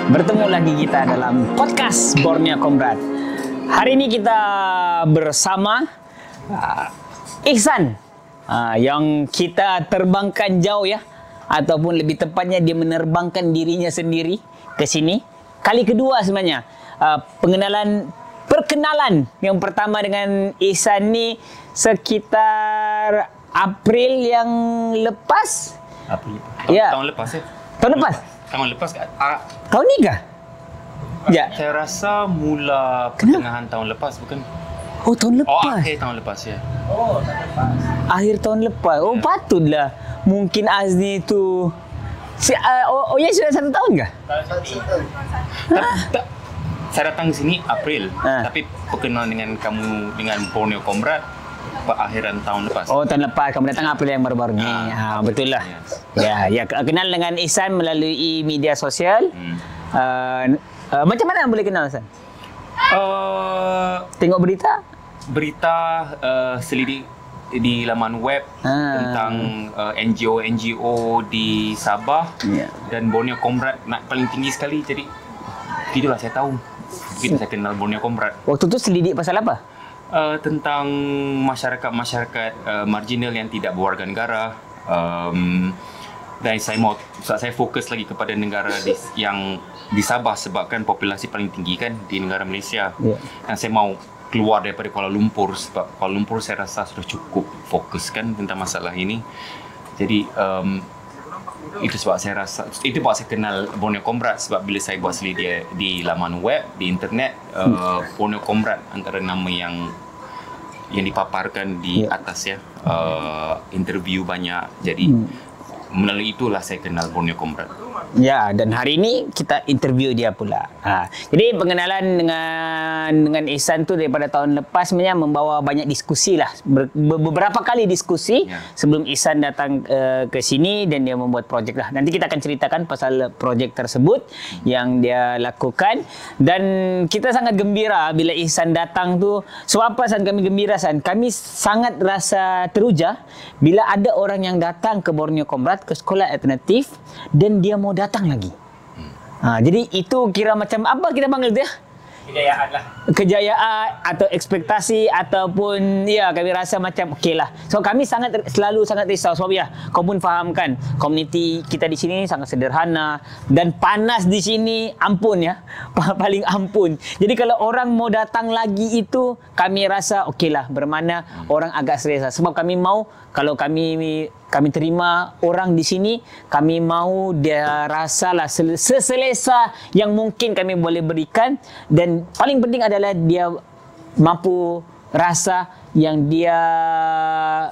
Bertemu lagi kita dalam podcast Borneo Comrade. Hari ini kita bersama Ihsan yang kita terbangkan jauh ya, ataupun lebih tepatnya dia menerbangkan dirinya sendiri ke sini. Kali kedua sebenarnya. Perkenalan yang pertama dengan Ihsan ni sekitar April yang lepas. April. Ya. Tahun lepas ya? Tahun lepas? Tahun lepas kan? Tahun ni kah? Ya. Saya rasa mula pertengahan tahun lepas bukan? Oh, tahun lepas. Akhir tahun lepas ya. Akhir tahun lepas. Oh, patutlah. Mungkin Azni tu ya sudah 1 tahun kah? Tak. Saya datang ke sini April, tapi perkenalan dengan kamu dengan Borneo Comrade akhiran tahun lepas. Oh, tahun lepas kamu datang April yang baru-baru ni. Betul lah. Ya, kenal dengan Ihsan melalui media sosial. Macam mana boleh kenal Ihsan? Tengok berita? Berita selidik di laman web tentang NGO di Sabah dan Borneo Comrade naik paling tinggi sekali, jadi itulah saya tahu. Begitu saya kenal Borneo Comrade. Waktu tu selidik pasal apa? Tentang masyarakat marginal yang tidak berwarga negara. Dan saya fokus lagi kepada negara yang di Sabah sebabkan populasi paling tinggi kan di negara Malaysia. Dan saya mau keluar daripada Kuala Lumpur sebab Kuala Lumpur saya rasa sudah cukup fokus kan tentang masalah ini. Jadi itu sebab saya kenal Borneo Comrade, sebab bila saya buat selidik di laman web di internet, Borneo Comrade antara nama yang dipaparkan di atas ya, interview banyak, jadi melalui itulah saya kenal Borneo Comrade. Ya, dan hari ini kita interview dia pula. Jadi pengenalan dengan Ihsan tu daripada tahun lepas sebenarnya membawa banyak diskusi lah. Beberapa kali diskusi sebelum Ihsan datang ke sini dan dia membuat projek lah. Nanti kita akan ceritakan pasal projek tersebut yang dia lakukan. Dan kita sangat gembira bila Ihsan datang tu. Sebab apa San kami gembira San? Kami sangat rasa teruja bila ada orang yang datang ke Borneo Comrade, ke sekolah alternatif, dan dia mau datang lagi. Jadi itu kira macam apa kita panggil dia? Kejayaan lah. Kejayaan atau ekspektasi ataupun ya kami rasa macam okey lah. So kami selalu sangat risau sebab ya kau pun fahamkan komuniti kita di sini sangat sederhana dan panas di sini ampun ya. Paling ampun. Jadi kalau orang mau datang lagi itu kami rasa okey lah, bermakna orang agak selesa sebab kami mau kalau kami terima orang di sini, kami mau dia rasalah seselesa yang mungkin kami boleh berikan, dan paling penting adalah dia mampu rasa yang dia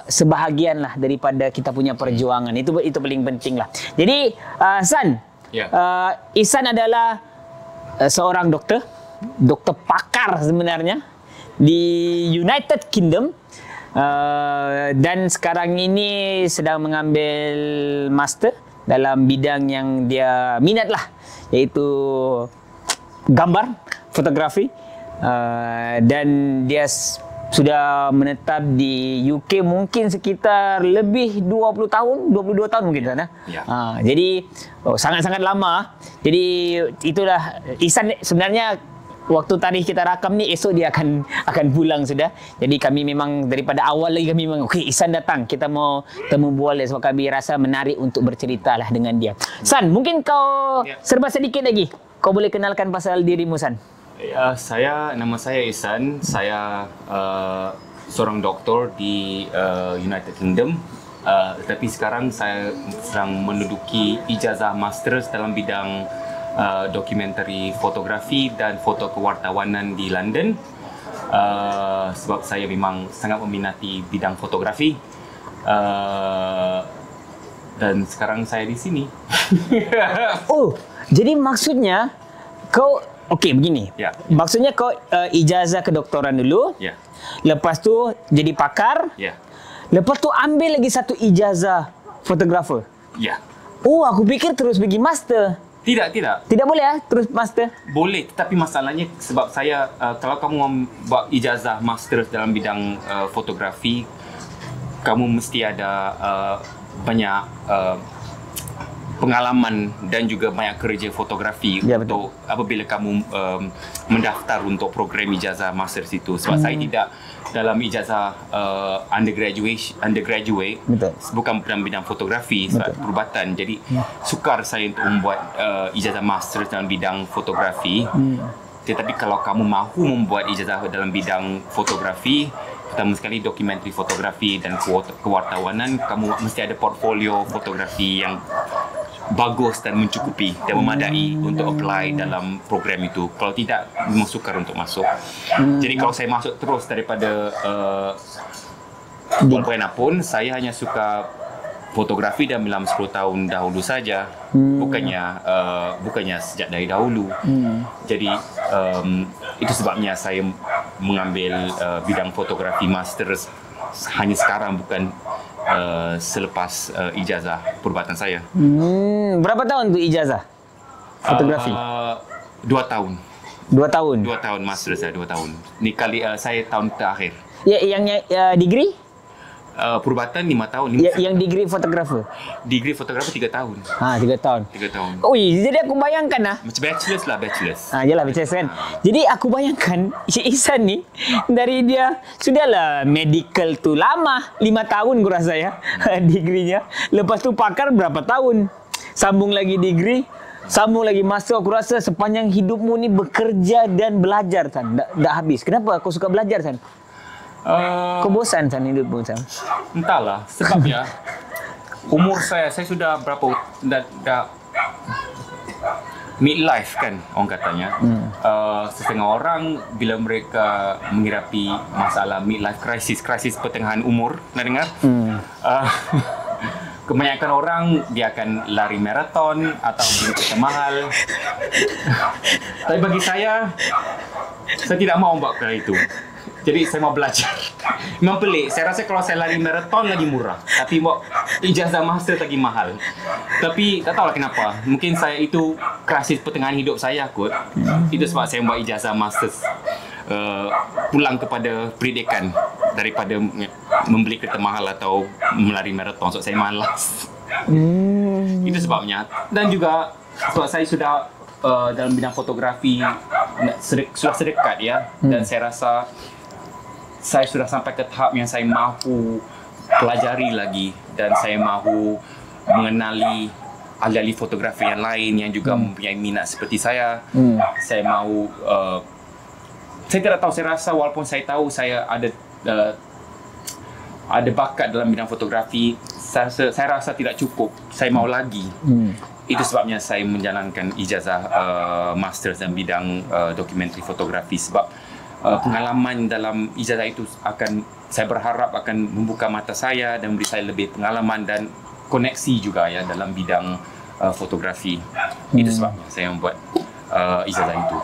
sebahagian lah daripada kita punya perjuangan. Itu paling penting lah. Jadi San, Ihsan adalah seorang doktor pakar sebenarnya di United Kingdom. Dan sekarang ini sedang mengambil master dalam bidang yang dia minat lah, iaitu gambar, fotografi, dan dia sudah menetap di UK mungkin sekitar lebih 22 tahun mungkin sana. Jadi sangat-sangat lama. Jadi itulah Ihsan sebenarnya. Waktu tarikh kita rakam ni esok dia akan pulang sudah. Jadi kami memang daripada awal lagi kami memang okey Ihsan datang, kita mau temu bual dia sebab kami rasa menarik untuk bercerita lah dengan dia. San, mungkin kau serba sedikit lagi. Kau boleh kenalkan pasal dirimu San. Nama saya Ihsan. Saya seorang doktor di United Kingdom. Tetapi sekarang saya sedang menduduki ijazah masters dalam bidang dokumentari fotografi dan foto kewartawanan di London, sebab saya memang sangat meminati bidang fotografi, dan sekarang saya di sini. Oh, jadi maksudnya kau okey begini. Maksudnya kau ijazah kedoktoran dulu. Lepas tu jadi pakar. Lepas tu ambil lagi satu ijazah fotografer. Oh, aku fikir terus pergi master. Tidak. Tidak boleh terus master? Boleh, tetapi masalahnya sebab saya, kalau kamu buat ijazah master dalam bidang fotografi, kamu mesti ada banyak pengalaman dan juga banyak kerja fotografi untuk apabila kamu mendaftar untuk program ijazah master itu. Sebab saya tidak dalam ijazah undergraduate bukan dalam bidang fotografi, perubatan. Jadi sukar saya untuk membuat ijazah master dalam bidang fotografi. Tetapi kalau kamu mahu membuat ijazah dalam bidang fotografi, pertama sekali dokumentari fotografi dan kewartawanan, kamu mesti ada portfolio fotografi yang bagus dan mencukupi dan memadai untuk apply dalam program itu. Kalau tidak, memang sukar untuk masuk. Jadi kalau saya masuk terus daripada walaupun saya hanya suka fotografi dalam 10 tahun dahulu saja, bukannya sejak dari dahulu. Jadi itu sebabnya saya mengambil bidang fotografi masters hanya sekarang, bukan selepas ijazah perubatan saya. Berapa tahun tu ijazah fotografi? 2 tahun. 2 tahun? 2 tahun master saya, 2 tahun. Ni kali saya tahun terakhir. Ya, yang degree? Perubatan 5 tahun. Yang degree fotografer? Degree fotografer 3 tahun. 3 tahun. 3 tahun. Ui, jadi aku bayangkan lah. Macam bachelors lah, bachelors. Yalah, bachelors kan. Jadi aku bayangkan Cik Ihsan ni, dari dia, sudahlah medical tu lama, 5 tahun aku rasa ya, degree-nya. Lepas tu pakar berapa tahun. Sambung lagi degree, sambung lagi master. Aku rasa sepanjang hidupmu ni bekerja dan belajar, San. Tak habis. Kenapa kau suka belajar, San? Kau bosan San hidupmu, San? Entahlah, sebabnya umur saya sudah berapa, dah midlife kan orang katanya. Setengah orang bila mereka menghadapi masalah midlife crisis pertengahan umur, nak dengar? Kebanyakan orang dia akan lari maraton atau beli kereta mahal. Tapi bagi saya tidak mau buat perkara itu. Jadi saya mau belajar. Memang pelik. Saya rasa kalau saya lari maraton lagi murah, tapi buat ijazah master lagi mahal. Tapi tak tahulah kenapa. Mungkin saya itu krisis pertengahan hidup saya kot. Itu sebab saya buat ijazah master. Pulang kepada pendidikan daripada membeli kereta mahal atau melari maraton. Sebab saya malas. Itu sebabnya. Dan juga sebab saya sudah dalam bidang fotografi sudah sedekat ya. Dan saya rasa saya sudah sampai ke tahap yang saya mahu pelajari lagi dan saya mahu mengenali ahli-ahli fotografi yang lain yang juga mempunyai minat seperti saya. Saya mahu saya tidak tahu, saya rasa walaupun saya tahu saya ada bakat dalam bidang fotografi, saya rasa tidak cukup. Saya mahu lagi. Itu sebabnya saya menjalankan ijazah master dalam bidang dokumentari fotografi, sebab pengalaman dalam ijazah itu saya berharap akan membuka mata saya dan memberi saya lebih pengalaman dan koneksi juga ya dalam bidang fotografi. Itu sebabnya saya membuat ijazah itu.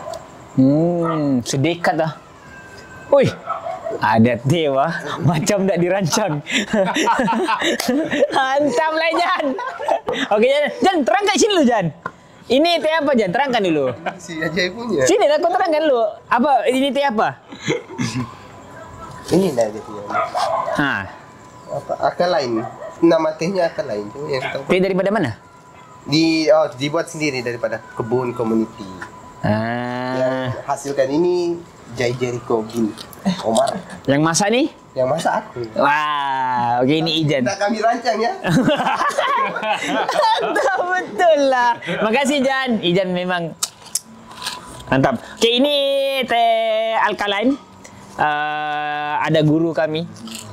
Sedekat dah. Ui, ada dewa macam tak dirancang. Hantam lah Jan. Okey Jan, terang kat sini dulu Jan. Ini teh apa Jan? Terangkan dulu. Si Ajay punya. Sini lah kau terangkan dulu. Apa ini teh apa? Ini dah dia punya. Apa akal lain. Nama tehnya akal lain. Cuma yang tahu. Teh daripada mana? Dibuat sendiri daripada kebun komuniti. Yang hasilkan ini Jai Jericho bin Omar. Yang masak ni? Yang masak aku. Wah, okey ini Ijan. Tak kami rancang ya. Betul lah. Makasih Jan. Ijan memang mantap. Okey, ini teh alkaline. Ada guru kami,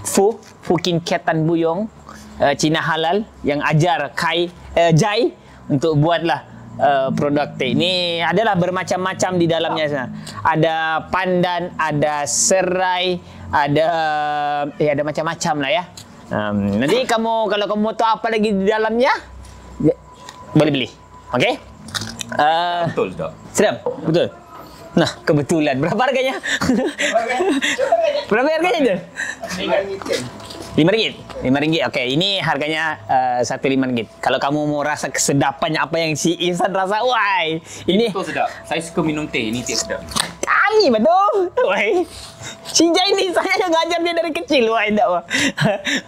Fu Kin Kiat Tan Buyong, Cina halal yang ajar Jai untuk buatlah produk teh. Ini adalah bermacam-macam di dalamnya sana. Ada pandan, ada serai, ada macam-macam lah ya. Nanti kalau kamu tahu apa lagi di dalamnya, boleh beli. Okey? Betul tak? Sedap, betul. Nah, kebetulan. Berapa harganya? Berapa harganya je? RM5. RM5. Okey, ini harganya RM1.5. Kalau kamu mau rasa kesedapannya apa yang si Ihsan rasa, wah, ini betul sedap. Saya suka minum teh. Ini teh sedap. Kami betul. Wah. Si Jai ni saya yang ngajar dia dari kecil. Wah, endak wah.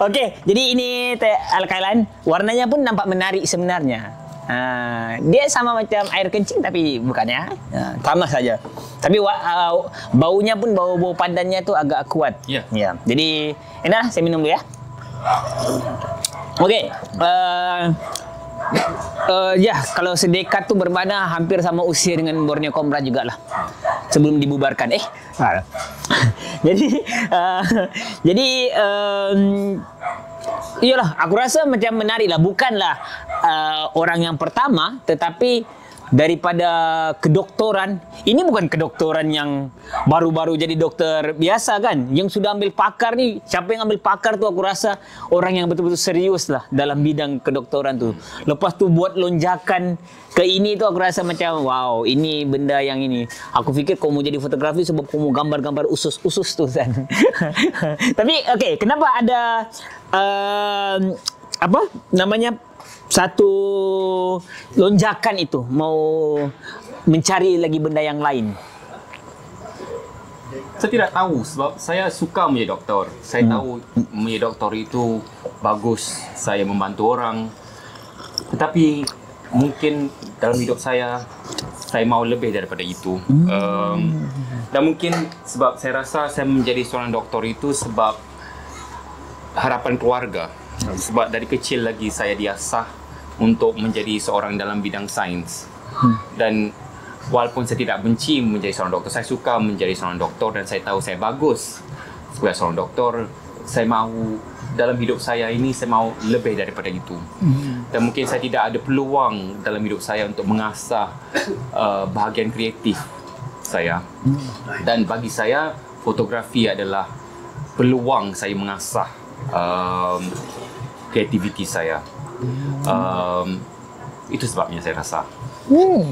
Okey, jadi ini teh alkaline. Warnanya pun nampak menarik sebenarnya. Dia sama macam air kencing tapi bukannya. Sama saja. Tapi baunya pun bau padannya tu agak kuat. Ya. Ya. Jadi, enak saya minum dulu ya. Okey. Ya, kalau sedekat tu bermakna hampir sama usia dengan Borneo Cobra jugalah. Sebelum dibubarkan. Jadi iyalah, aku rasa macam menarik lah. Bukanlah orang yang pertama, tetapi daripada kedoktoran, ini bukan kedoktoran yang baru-baru jadi dokter biasa kan, yang sudah ambil pakar ni. Siapa yang ambil pakar tu aku rasa orang yang betul-betul serius lah dalam bidang kedoktoran tu. Lepas tu buat lonjakan ke ini tu aku rasa macam wow, ini benda yang ini. Aku fikir kau mau jadi fotografi sebab kau mau gambar-gambar usus-usus tu kan. Tapi okey, kenapa ada apa namanya, satu lonjakan itu mau mencari lagi benda yang lain? Saya tidak tahu sebab saya suka menjadi doktor. Saya tahu menjadi doktor itu bagus, saya membantu orang. Tetapi mungkin dalam hidup saya mau lebih daripada itu. Dan mungkin sebab saya rasa saya menjadi seorang doktor itu sebab harapan keluarga. Sebab dari kecil lagi saya diasah untuk menjadi seorang dalam bidang sains. Dan walaupun saya tidak benci menjadi seorang doktor, saya suka menjadi seorang doktor dan saya tahu saya bagus sebagai seorang doktor. Saya mahu dalam hidup saya ini, saya mahu lebih daripada itu. Dan mungkin saya tidak ada peluang dalam hidup saya untuk mengasah bahagian kreatif saya. Dan bagi saya, fotografi adalah peluang saya mengasah kreativiti saya. Itu sebabnya saya rasa.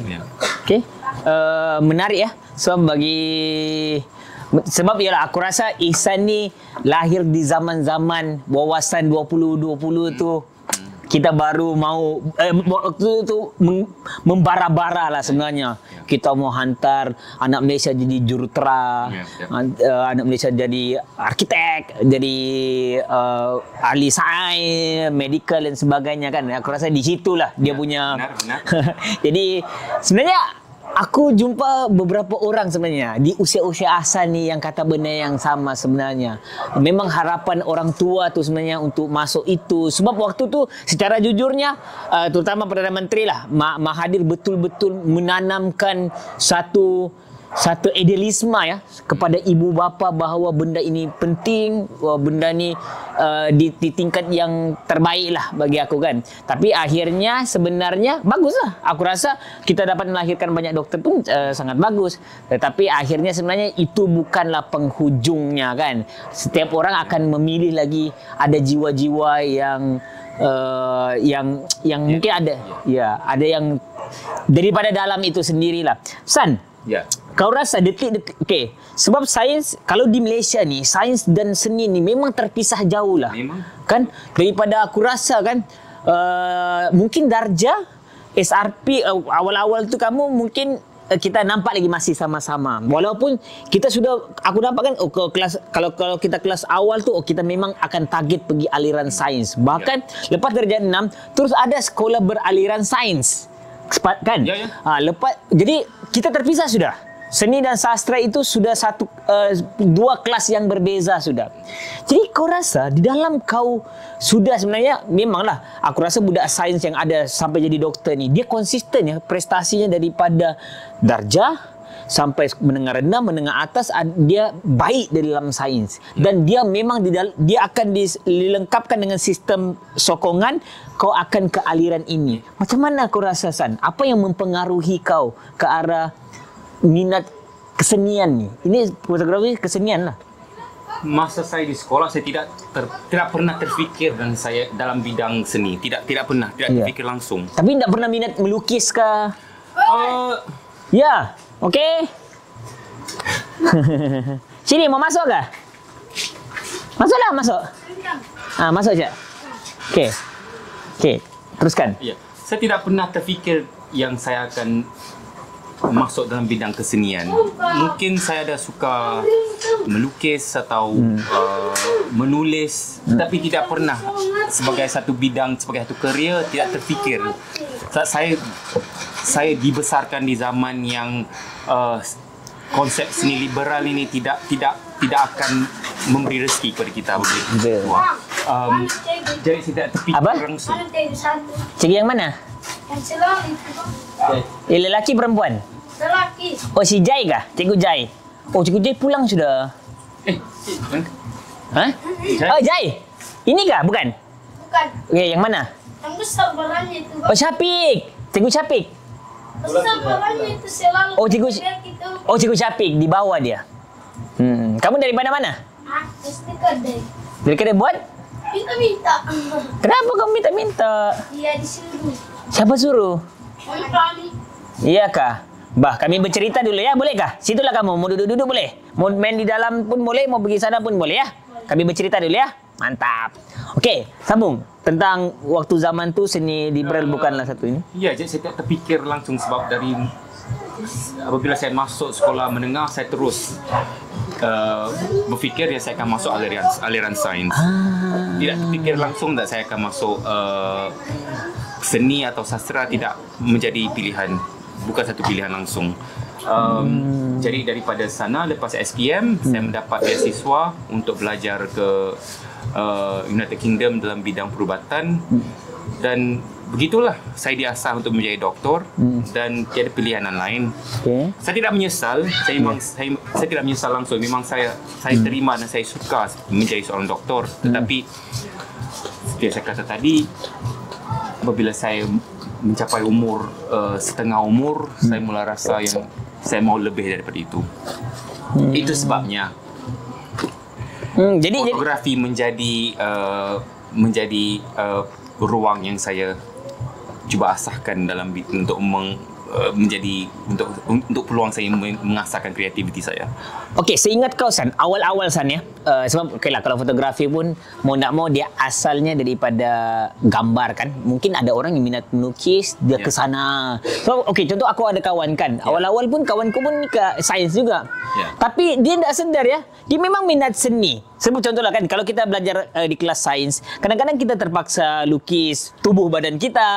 Ya. Okey. Menarik ya. Sebab ialah aku rasa Ihsan ni lahir di zaman-zaman wawasan 2020 tu. Kita baru mau waktu tu membara-bara lah sebenarnya. Kita mau hantar anak Malaysia jadi jurutera, anak Malaysia jadi arkitek, jadi ahli sains, medical dan sebagainya kan. Aku rasa di situlah dia punya. Benar. Jadi sebenarnya aku jumpa beberapa orang sebenarnya di usia-usia Ahsan ni yang kata benda yang sama sebenarnya. Memang harapan orang tua tu sebenarnya untuk masuk itu. Sebab waktu tu secara jujurnya, terutama Perdana Menteri lah, Mahathir betul-betul menanamkan satu idealisme ya kepada ibu bapa bahawa benda ini penting, benda ni di tingkat yang terbaik lah bagi aku kan. Tapi akhirnya sebenarnya baguslah. Aku rasa kita dapat melahirkan banyak doktor pun sangat bagus. Tetapi akhirnya sebenarnya itu bukanlah penghujungnya kan. Setiap orang akan memilih lagi, ada jiwa-jiwa yang mungkin ada ada yang daripada dalam itu sendirilah. San, kau rasa detik-detik, okey, sebab sains, kalau di Malaysia ni, sains dan seni ni memang terpisah jauh lah. Memang. Kan? Daripada aku rasa kan, mungkin darjah, SRP, awal-awal tu kamu mungkin kita nampak lagi masih sama-sama. Walaupun kita sudah, aku nampak kan, kelas, kalau kita kelas awal tu, kita memang akan target pergi aliran sains. Bahkan lepas darjah 6, terus ada sekolah beraliran sains. Kan? Lepas, jadi kita terpisah sudah. Seni dan sastra itu sudah dua kelas yang berbeza sudah. Jadi kau rasa di dalam kau sudah sebenarnya memanglah aku rasa budak sains yang ada sampai jadi doktor ni dia konsisten ya prestasinya daripada darjah sampai menengah rendah, menengah atas, dia baik di dalam sains. Dan dia memang dia akan dilengkapkan dengan sistem sokongan, kau akan ke aliran ini. Macam mana kau rasa, San? Apa yang mempengaruhi kau ke arah minat kesenian ni? Ini fotografi kesenian lah. Masa saya di sekolah, saya tidak pernah terfikir dan saya dalam bidang seni. Tidak pernah terfikir langsung. Tapi tidak pernah minat melukis ke? Ya, okey. Sini, mau masuk ke? Masuklah, masuk. Masuk je. Okey, teruskan. Ya, saya tidak pernah terfikir yang saya akan masuk dalam bidang kesenian. Mungkin saya ada suka melukis atau menulis, tapi tidak pernah sebagai satu bidang, sebagai satu kerjaya, tidak terfikir saya dibesarkan di zaman yang konsep seni liberal ini tidak akan memberi rezeki kepada kita. Betul. Jadi tidak terfikir Apa? langsung. Cikgu yang mana? Yang selang itu. Lelaki perempuan? Lelaki. Oh, si Jai kah? Cikgu Jai. Oh, Cikgu Jai pulang sudah. Hah? Oh, Jai. Ini kah? Bukan? Bukan. Okey, yang mana? Yang besar barangnya itu. Oh, Syafiq. Cikgu Syafiq. Besar barangnya itu selalu. Oh, cikgu. Gitu. Oh, Cikgu Syafiq di bawah dia. Kamu dari mana-mana? Pasti kedai. Dari kedai buat? Minta-minta. Kenapa kamu minta-minta? Dia disuruh. Siapa suruh? Oleh kami. Iya kah? Bah, kami bercerita dulu ya, boleh kah? Situlah kamu, mau duduk-duduk boleh? Mau main di dalam pun boleh, mau pergi sana pun boleh ya? Kami bercerita dulu ya? Mantap. Okey, sambung. Tentang waktu zaman tu seni liberal bukanlah satu ini. Ya, jadi saya tak terfikir langsung sebab dari apabila saya masuk sekolah menengah, saya terus berfikir saya akan masuk aliran sains. Tidak terfikir langsung tak saya akan masuk seni atau sastra, tidak menjadi pilihan, bukan satu pilihan langsung. Jadi daripada sana, lepas SPM, saya mendapat beasiswa untuk belajar ke United Kingdom dalam bidang perubatan, dan begitulah saya diasah untuk menjadi doktor dan tiada pilihan lain. Okey. Saya tidak menyesal, saya tidak menyesal langsung. Memang saya terima dan saya suka menjadi seorang doktor, tetapi seperti yang saya kata tadi, apabila saya mencapai umur setengah umur, saya mula rasa yang saya mau lebih daripada itu. Itu sebabnya Jadi fotografi menjadi ruang yang saya cuba asahkan dalam untuk untuk peluang saya mengasahkan kreativiti saya. okey, seingat kau San, awal-awal San ya. Sebab okeylah kalau fotografi pun mau tak mau dia asalnya daripada gambar kan. Mungkin ada orang yang minat melukis, dia ke sana. So okey, contoh aku ada kawan kan. Awal-awal pun kawanku pun ke sains juga. Tapi dia tak sedar ya, dia memang minat seni. Sebut contohlah kan, kalau kita belajar di kelas sains, kadang-kadang kita terpaksa lukis tubuh badan kita.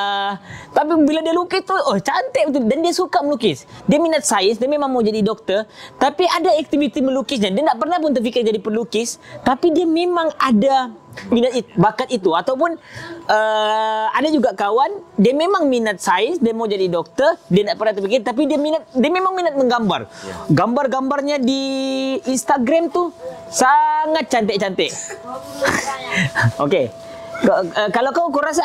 Tapi bila dia lukis tu, oh cantik betul. Dan dia suka melukis. Dia minat sains, dia memang mau jadi doktor. Tapi ada aktiviti melukisnya. Dia tak pernah pun terfikir jadi pelukis. Tapi dia memang ada minat bakat itu. Ataupun ada juga kawan, dia memang minat sains, dia mau jadi doktor. Dia tak pernah terfikir, tapi dia memang minat menggambar. Gambar-gambarnya di Instagram tu sangat cantik-cantik. Okey. Kalau kau rasa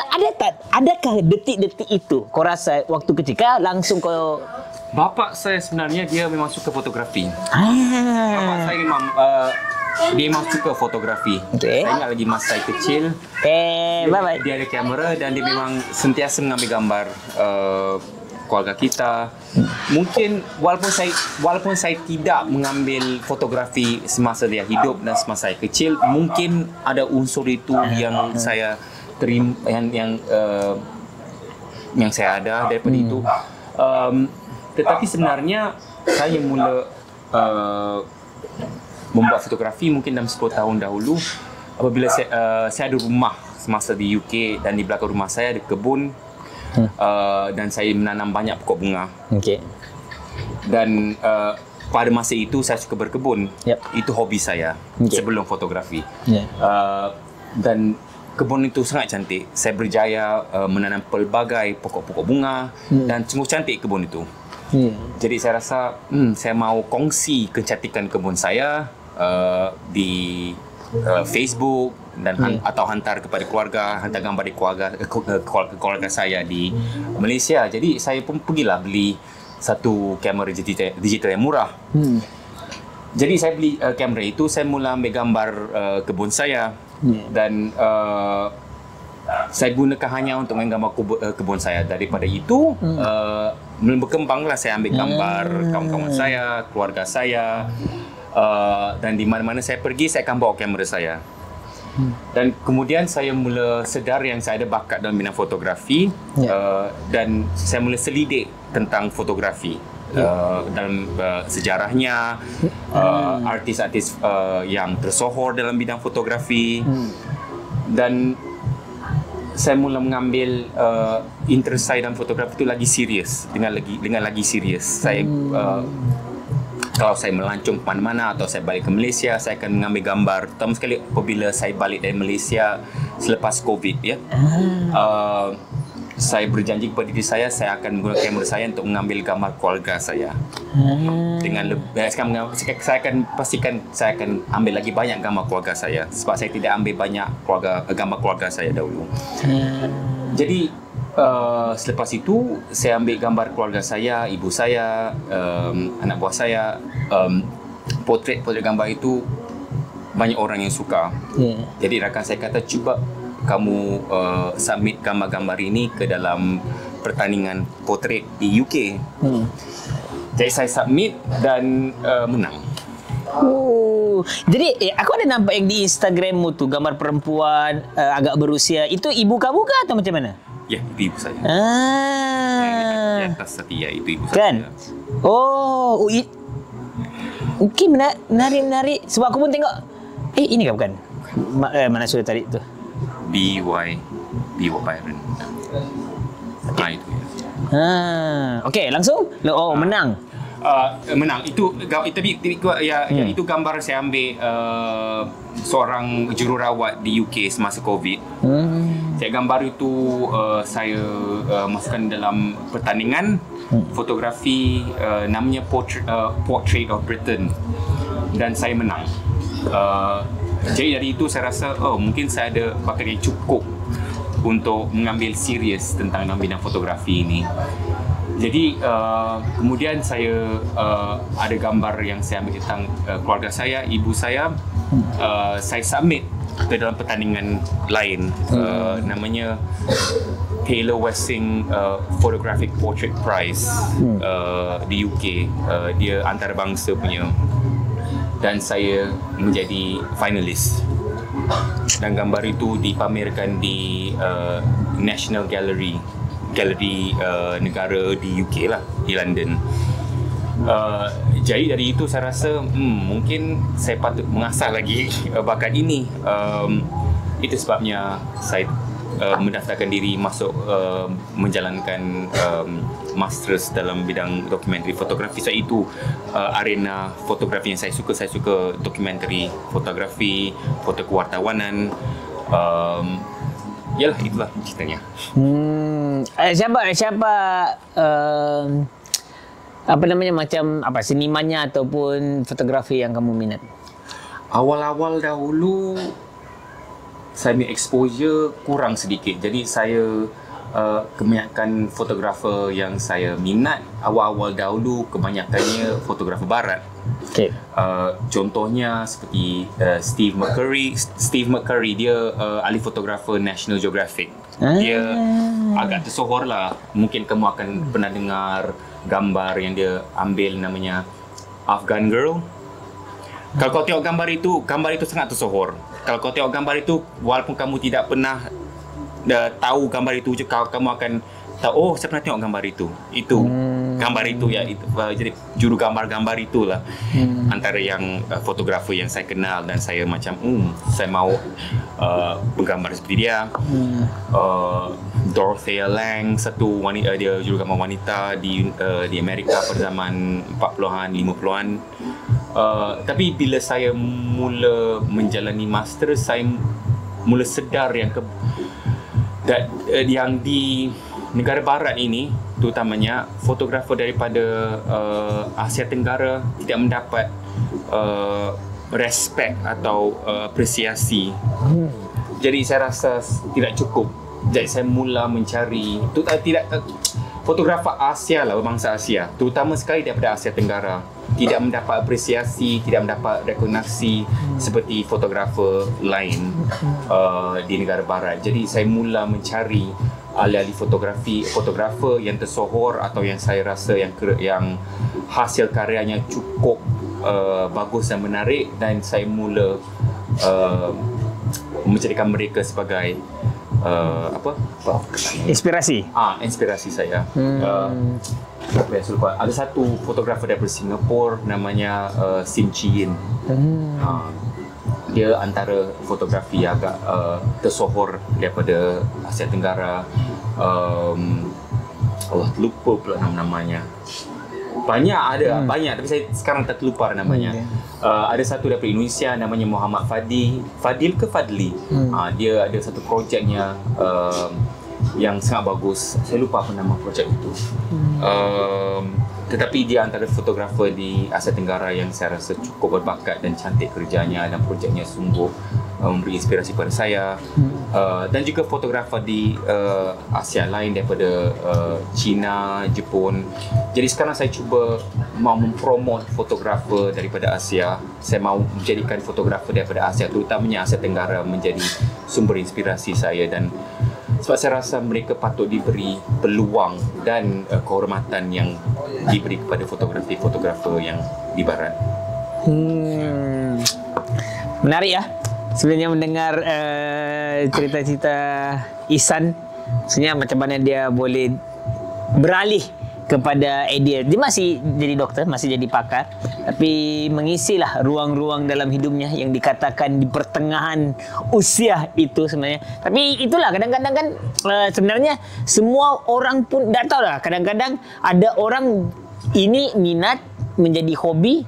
adakah detik-detik itu kau rasa waktu kecil langsung kau? Bapa saya sebenarnya dia memang suka fotografi. Bapa saya memang dia memang suka fotografi. Okey. Saya ingat lagi masa saya kecil. Bye-bye. Dia ada kamera dan dia memang sentiasa mengambil gambar keluarga kita. Mungkin walaupun saya tidak mengambil fotografi semasa dia hidup dan semasa saya kecil, mungkin ada unsur itu yang saya terima, yang saya ada daripada itu. Tetapi sebenarnya saya mula membuat fotografi mungkin dalam 10 tahun dahulu, apabila saya ada rumah semasa di UK, dan di belakang rumah saya ada kebun. Dan saya menanam banyak pokok bunga. Okey. Dan pada masa itu saya suka berkebun. Itu hobi saya sebelum fotografi. Dan kebun itu sangat cantik. Saya berjaya menanam pelbagai pokok-pokok bunga dan sungguh cantik kebun itu. Jadi saya rasa saya mau kongsi kecantikan kebun saya di Facebook dan atau hantar kepada keluarga, hantar gambar di keluarga saya di Malaysia. Jadi saya pun pergilah beli satu kamera digital yang murah. Jadi saya beli kamera itu, saya mula ambil gambar kebun saya dan saya gunakan hanya untuk menggambar kebun saya. Daripada itu berkembanglah saya ambil gambar kawan-kawan saya, keluarga saya. Dan di mana-mana saya pergi, saya akan bawa kamera saya. Dan kemudian saya mula sedar yang saya ada bakat dalam bidang fotografi. Dan saya mula selidik tentang fotografi. Dalam sejarahnya, artis-artis yang tersohor dalam bidang fotografi. Dan saya mula mengambil interest saya dalam fotografi itu lagi serius, dengan lagi serius. Saya kalau saya melancong ke mana-mana atau saya balik ke Malaysia, saya akan mengambil gambar. Terutama sekali apabila saya balik dari Malaysia selepas COVID, ya. Saya berjanji kepada diri saya akan menggunakan kamera saya untuk mengambil gambar keluarga saya. Dengan saya akan pastikan saya akan ambil lagi banyak gambar keluarga saya, sebab saya tidak ambil banyak gambar keluarga saya dahulu. Jadi selepas itu saya ambil gambar keluarga saya, ibu saya, anak buah saya. Potret gambar itu banyak orang yang suka. Jadi rakan saya kata, cuba kamu submit gambar-gambar ini ke dalam pertandingan potret di UK. Jadi saya submit dan menang. Jadi aku ada nampak yang di Instagrammu tu gambar perempuan agak berusia. Itu ibu kamu kah atau macam mana? Ya, itu ibu saya. Yang atas tadi, ya, itu ibu kan? Saya. Mungkin menarik. Sebab aku pun tengok. Ini kah bukan? Mana sudah tarik tu? BY Byron. Itu ya. Okey, langsung. Menang. Menang. Itu itu gambar saya ambil seorang jururawat di UK semasa COVID. Saya gambar itu saya masukkan dalam pertandingan fotografi namanya Portrait of Britain, dan saya menang. Jadi dari itu saya rasa mungkin saya ada bakat yang cukup untuk mengambil serius tentang bidang fotografi ini. Jadi kemudian saya ada gambar yang saya ambil tentang keluarga saya, ibu saya. Saya submit ke dalam pertandingan lain, namanya Taylor Wessing Photographic Portrait Prize di UK. Dia antarabangsa punya, dan saya menjadi finalis. Dan gambar itu dipamerkan di National Gallery negara di UK lah, di London. Jadi dari itu saya rasa mungkin saya patut mengasah lagi bakat ini. Itu sebabnya saya mendaftarkan diri masuk menjalankan masters dalam bidang dokumentari fotografi. So itu arena fotografi yang saya suka. Saya suka dokumentari fotografi, foto kewartawanan. Yalah, itulah ceritanya. Siapa apa namanya, macam apa senimannya ataupun fotografi yang kamu minat? Awal-awal dahulu saya punya exposure kurang sedikit. Jadi saya kebanyakan fotografer yang saya minat awal-awal dahulu kebanyakannya fotografer barat. Okay. Contohnya seperti Steve McCurry, dia ahli fotografer National Geographic. Dia agak tersohor lah. Mungkin kamu akan pernah dengar gambar yang dia ambil namanya Afghan Girl. Kalau kau tengok gambar itu sangat tersohor. Kalau kau tengok gambar itu, walaupun kamu tidak pernah tahu gambar itu, kamu akan tahu, saya pernah tengok gambar itu. Gambar itu ya, jadi juru gambar itulah antara yang fotografer yang saya kenal, dan saya macam saya mau bergambar seperti dia. Dorothea Lange, satu wanita, dia juru gambar wanita di Amerika pada zaman 40-an 50-an. Tapi bila saya mula menjalani master, saya mula sedar yang di negara barat ini, terutamanya fotografer daripada Asia Tenggara tidak mendapat respect atau apresiasi. Jadi saya rasa tidak cukup. Jadi saya mula mencari fotografer Asia lah, bangsa Asia, terutama sekali daripada Asia Tenggara, tidak mendapat apresiasi, tidak mendapat rekognisi seperti fotografer lain di negara barat. Jadi saya mula mencari ahli-ahli fotografer yang tersohor atau yang saya rasa yang hasil karyanya cukup bagus dan menarik, dan saya mula menjadikan mereka sebagai inspirasi. Inspirasi saya. Ada satu fotografer daripada Singapura namanya Sim Chi Yin. dia antara fotografi yang agak tersohor daripada Asia Tenggara. Allah lupa pula namanya. Banyak ada, banyak, tapi saya sekarang tak terlupa namanya. Ada satu daripada Indonesia namanya Muhammad Fadil ke Fadli. Dia ada satu projeknya yang sangat bagus. Saya lupa apa nama projek itu. Tetapi dia antara fotografer di Asia Tenggara yang saya rasa cukup berbakat dan cantik kerjanya, dan projeknya sungguh memberi inspirasi pada saya. Dan juga fotografer di Asia lain daripada China, Jepun. Jadi sekarang saya cuba mau mempromot fotografer daripada Asia. Saya mau menjadikan fotografer daripada Asia, terutamanya Asia Tenggara, menjadi sumber inspirasi saya. Dan sebab saya rasa mereka patut diberi peluang dan kehormatan yang diberi kepada fotografer yang di barat. Menarik ya. Sebenarnya mendengar cerita-cerita Ihsan, sebenarnya macam mana dia boleh beralih kepada idea. Dia masih jadi doktor, masih jadi pakar, tapi mengisilah ruang-ruang dalam hidupnya yang dikatakan di pertengahan usia itu sebenarnya. Tapi itulah kadang-kadang kan sebenarnya semua orang pun tak tahu lah. Kadang-kadang ada orang ini minat menjadi hobi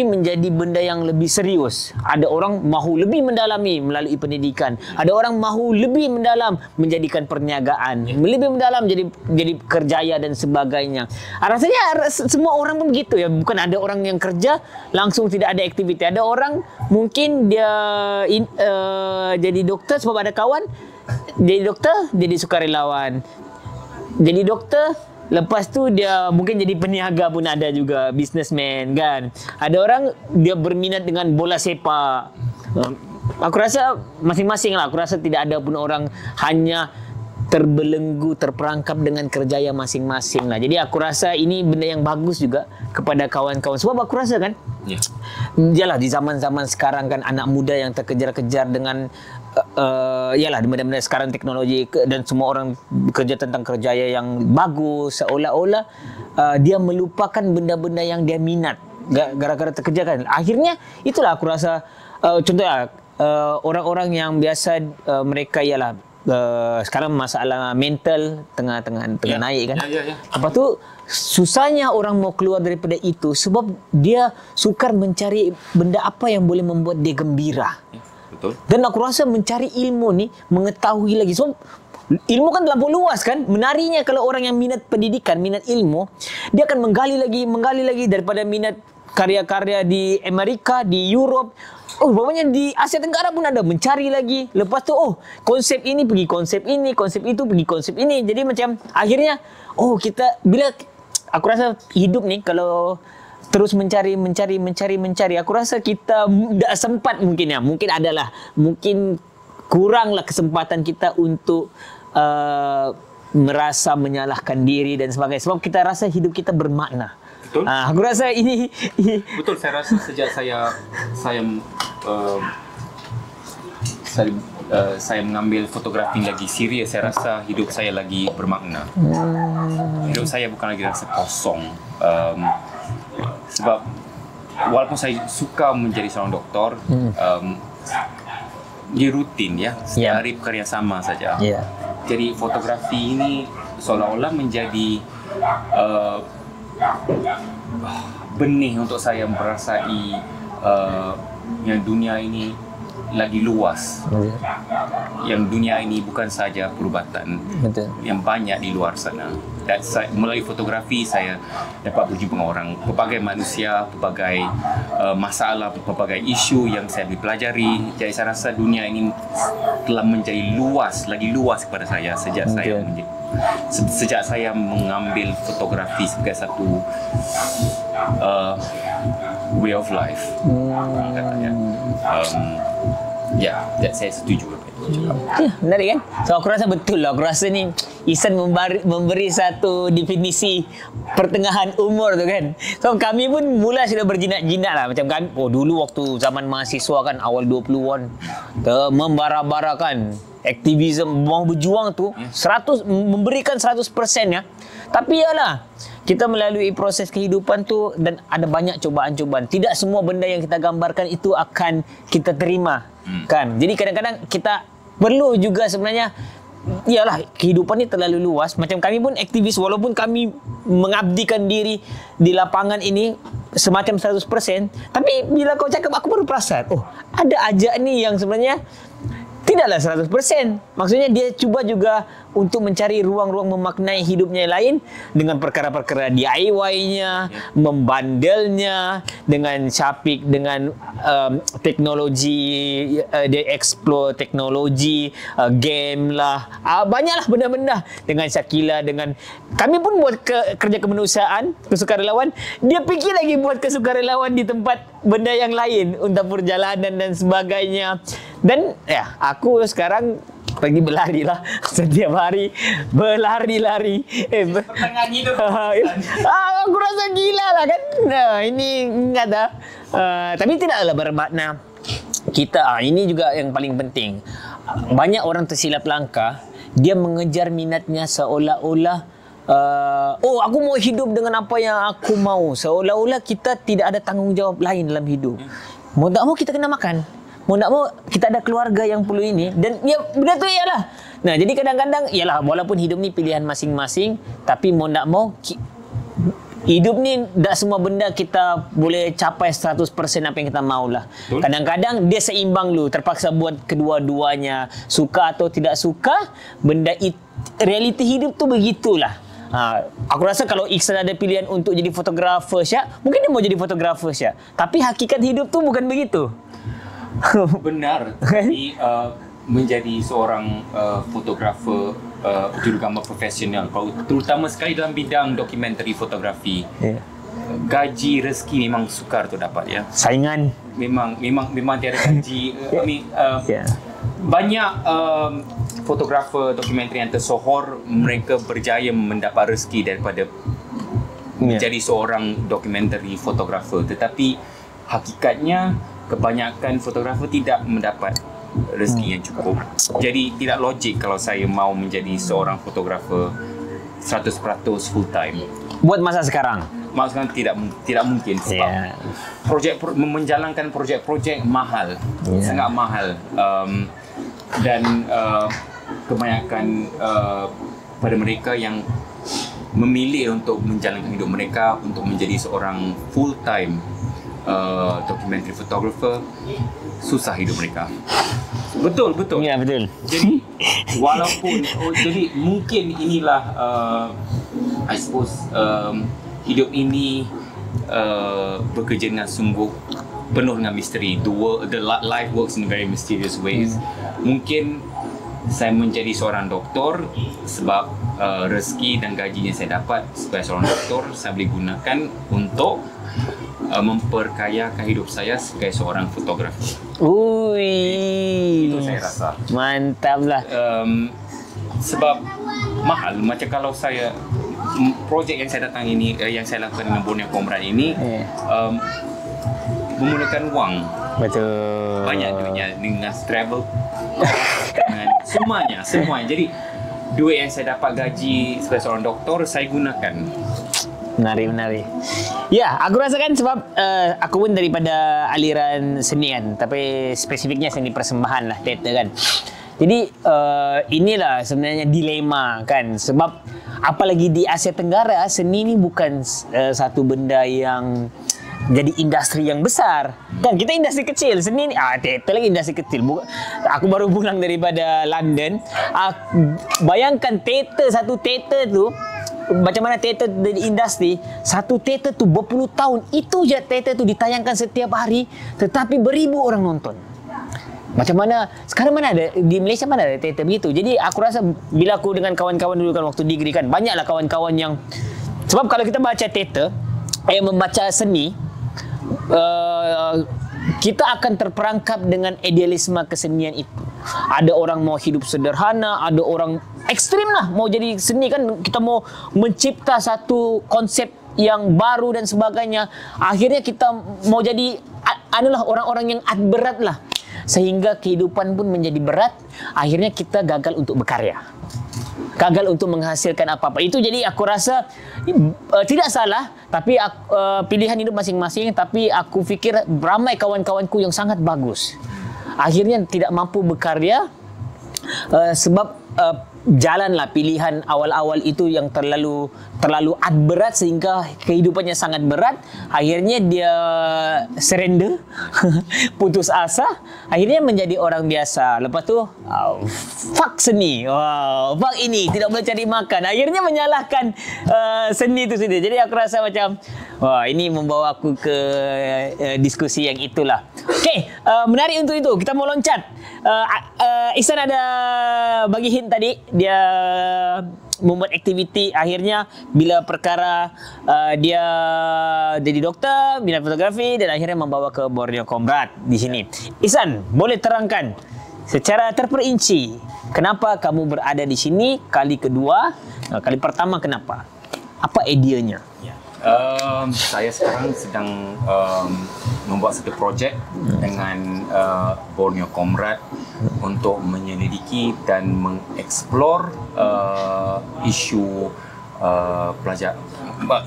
menjadi benda yang lebih serius. Ada orang mahu lebih mendalami melalui pendidikan. Ada orang mahu lebih mendalam menjadikan perniagaan. Lebih mendalam jadi kerjaya dan sebagainya. Rasanya semua orang pun begitu ya. Bukan ada orang yang kerja langsung tidak ada aktiviti. Ada orang mungkin dia jadi doktor sebab ada kawan. Jadi doktor, jadi sukarelawan. Jadi doktor, lepas tu dia mungkin jadi peniaga pun ada juga, businessman kan. Ada orang dia berminat dengan bola sepak. Aku rasa masing-masing lah. Aku rasa tidak ada pun orang hanya terbelenggu, terperangkap dengan kerjaya masing-masing lah. Jadi aku rasa ini benda yang bagus juga kepada kawan-kawan. Sebab aku rasa kan, yalah di zaman-zaman sekarang kan anak muda yang terkejar-kejar dengan yalah benda-benda sekarang teknologi dan semua orang bekerja tentang kerjaya yang bagus, seolah-olah dia melupakan benda-benda yang dia minat gara-gara terkejar kan. Akhirnya itulah aku rasa contohnya orang-orang yang biasa mereka ialah sekarang masalah mental tengah naik kan. Lepas tu susahnya orang mau keluar daripada itu sebab dia sukar mencari benda apa yang boleh membuat dia gembira. Betul. Dan aku rasa mencari ilmu ni, mengetahui lagi. So, ilmu kan terlampau luas kan. Menariknya kalau orang yang minat pendidikan, minat ilmu, dia akan menggali lagi daripada minat karya-karya di Amerika, di Europe. Bawahnya di Asia Tenggara pun ada, mencari lagi. Lepas tu, konsep ini pergi konsep ini, konsep itu pergi konsep ini. Jadi macam akhirnya, kita bila aku rasa hidup ni kalau terus mencari, aku rasa kita tak sempat mungkin adalah, mungkin kuranglah kesempatan kita untuk merasa menyalahkan diri dan sebagainya. Sebab kita rasa hidup kita bermakna. Betul. Aku rasa ini betul. Saya rasa sejak saya mengambil fotografi lagi serius, saya rasa hidup saya lagi bermakna. Hidup saya bukan lagi rasa kosong. Sebab walaupun saya suka menjadi seorang doktor, dia rutin ya, setiap hari perkara yang sama saja. Jadi fotografi ini seolah-olah menjadi benih untuk saya merasai yang dunia ini lagi luas. Yang dunia ini bukan saja perubatan. Betul. Yang banyak di luar sana. Dan melalui fotografi saya dapat berjumpa dengan orang, pelbagai manusia, pelbagai masalah, pelbagai isu yang saya pelajari. Jadi saya rasa dunia ini telah menjadi luas, lagi luas kepada saya sejak saya mengambil fotografi sebagai satu way of life. Katanya. Saya setuju. Menarik kan? So aku rasa betul lah. Aku rasa ni Ihsan memberi satu definisi pertengahan umur tu kan. So kami pun mula sudah berjinak-jinak lah. Macam kami, dulu waktu zaman mahasiswa kan, awal 20-an, membara-barakan aktivisme, mau berjuang tu 100, memberikan 100% ya. Tapi yalah, kita melalui proses kehidupan tu dan ada banyak cobaan-cobaan. Tidak semua benda yang kita gambarkan itu akan kita terima, kan? Jadi kadang-kadang kita perlu juga sebenarnya, iyalah, kehidupan ni terlalu luas. Macam kami pun aktivis, walaupun kami mengabdikan diri di lapangan ini semacam 100%, tapi bila kau cakap aku baru perasan, oh, ada ajak ni yang sebenarnya tidaklah 100%. Maksudnya dia cuba juga untuk mencari ruang-ruang memaknai hidupnya yang lain dengan perkara-perkara DIY-nya, membandelnya dengan Syafiq, dengan teknologi, dia explore teknologi, game lah, banyaklah benda-benda dengan Syakila, dengan kami pun buat kerja kemanusiaan, kesukarelawan, dia fikir lagi buat kesukarelawan di tempat benda yang lain untuk perjalanan dan sebagainya. Dan ya, aku sekarang pergi berlari lah setiap hari, berlari-lari. Pertengahan hidup. Aku rasa gila lah kan. Nah, ini enggak dah. Tapi tidaklah bermakna kita. Ini juga yang paling penting. Banyak orang tersilap langkah. Dia mengejar minatnya seolah-olah oh, aku mau hidup dengan apa yang aku mau. Seolah-olah kita tidak ada tanggungjawab lain dalam hidup. Mau tak mau kita kena makan. Mau tak mau kita ada keluarga yang perlu ini. Dan ya, benda tu ialah. Nah, jadi kadang-kadang ialah, walaupun hidup ni pilihan masing-masing, tapi mau tak mau hidup ni tak semua benda kita boleh capai 100% apa yang kita maulah. Kadang-kadang dia seimbang lu, terpaksa buat kedua-duanya. Suka atau tidak suka, benda realiti hidup tu begitulah. Aku rasa kalau Iksan ada pilihan untuk jadi fotografer, Syak, mungkin dia mau jadi fotografer, Syak. Tapi hakikat hidup tu bukan begitu. Benar. Tapi menjadi seorang fotografer jurugambar profesional, terutama sekali dalam bidang dokumentari fotografi, gaji rezeki memang sukar tu dapat, ya. Saingan Memang tiada gaji. Banyak fotografer dokumentari yang tersohor, mereka berjaya mendapat rezeki daripada menjadi seorang dokumentari fotografer. Tetapi hakikatnya kebanyakan fotografer tidak mendapat rezeki yang cukup. Jadi tidak logik kalau saya mau menjadi seorang fotografer 100% full time. buat masa sekarang. Maksudnya tidak mungkin sebab menjalankan projek-projek mahal, sangat mahal, dan kebanyakan pada mereka yang memilih untuk menjalankan hidup mereka untuk menjadi seorang full time documentary photographer, susah hidup mereka. Betul. Ya, betul. Jadi walaupun jadi mungkin inilah I suppose hidup ini bekerja dengan sungguh penuh dengan misteri. The life works in very mysterious ways. Mungkin saya menjadi seorang doktor sebab rezeki dan gaji yang saya dapat sebagai seorang doktor saya boleh gunakan untuk memperkayakan hidup saya sebagai seorang fotografer. Itu saya rasa. Mantaplah. Sebab mahal. Macam kalau saya projek yang saya datang ini, yang saya lakukan dengan Borneo Comrade ini, memerlukan wang. Betul. Banyak duitnya dengan travel, dengan semuanya. Jadi duit yang saya dapat gaji sebagai seorang doktor saya gunakan. Menarik. Ya, aku rasakan sebab aku pun daripada aliran seni kan, tapi spesifiknya seni persembahan lah, teater kan. Jadi inilah sebenarnya dilema kan, sebab apalagi di Asia Tenggara, seni ni bukan satu benda yang jadi industri yang besar. Kan kita industri kecil, seni ni teater lagi industri kecil. Aku baru pulang daripada London. Bayangkan satu teater tu, macam mana teater di industri, satu teater tu berpuluh tahun. Itu je teater tu ditayangkan setiap hari, tetapi beribu orang nonton. Macam mana sekarang, mana ada di Malaysia, mana ada teater begitu. Jadi aku rasa bila aku dengan kawan-kawan dulu kan waktu degree kan, banyaklah kawan-kawan yang, sebab kalau kita baca teater, membaca seni, kita akan terperangkap dengan idealisme kesenian itu. Ada orang mau hidup sederhana, ada orang ekstrim lah mau jadi seni kan, kita mau mencipta satu konsep yang baru dan sebagainya. Akhirnya kita mau jadi adalah orang-orang yang berat lah, sehingga kehidupan pun menjadi berat. Akhirnya kita gagal untuk berkarya. gagal untuk menghasilkan apa-apa. Itu jadi aku rasa tidak salah, tapi pilihan hidup masing-masing, tapi aku fikir ramai kawan-kawanku yang sangat bagus akhirnya tidak mampu berkarya sebab jalanlah pilihan awal-awal itu yang terlalu berat sehingga kehidupannya sangat berat. Akhirnya dia surrender, putus asa, akhirnya menjadi orang biasa. Lepas tu fuck seni, fuck ini, tidak boleh cari makan. Akhirnya menyalahkan seni itu sendiri. Jadi aku rasa macam ini membawa aku ke diskusi yang itulah. Okey, menarik untuk itu. Kita mau loncat. Ihsan ada bagi hint tadi, dia membuat aktiviti, akhirnya bila perkara dia jadi doktor, bina fotografi dan akhirnya membawa ke Borneo Comrade di sini. Ihsan, boleh terangkan secara terperinci kenapa kamu berada di sini kali kedua, kali pertama kenapa? Apa idenya? Saya sekarang sedang membuat satu projek dengan Borneo Comrade untuk menyelidiki dan mengeksplor isu pelajar,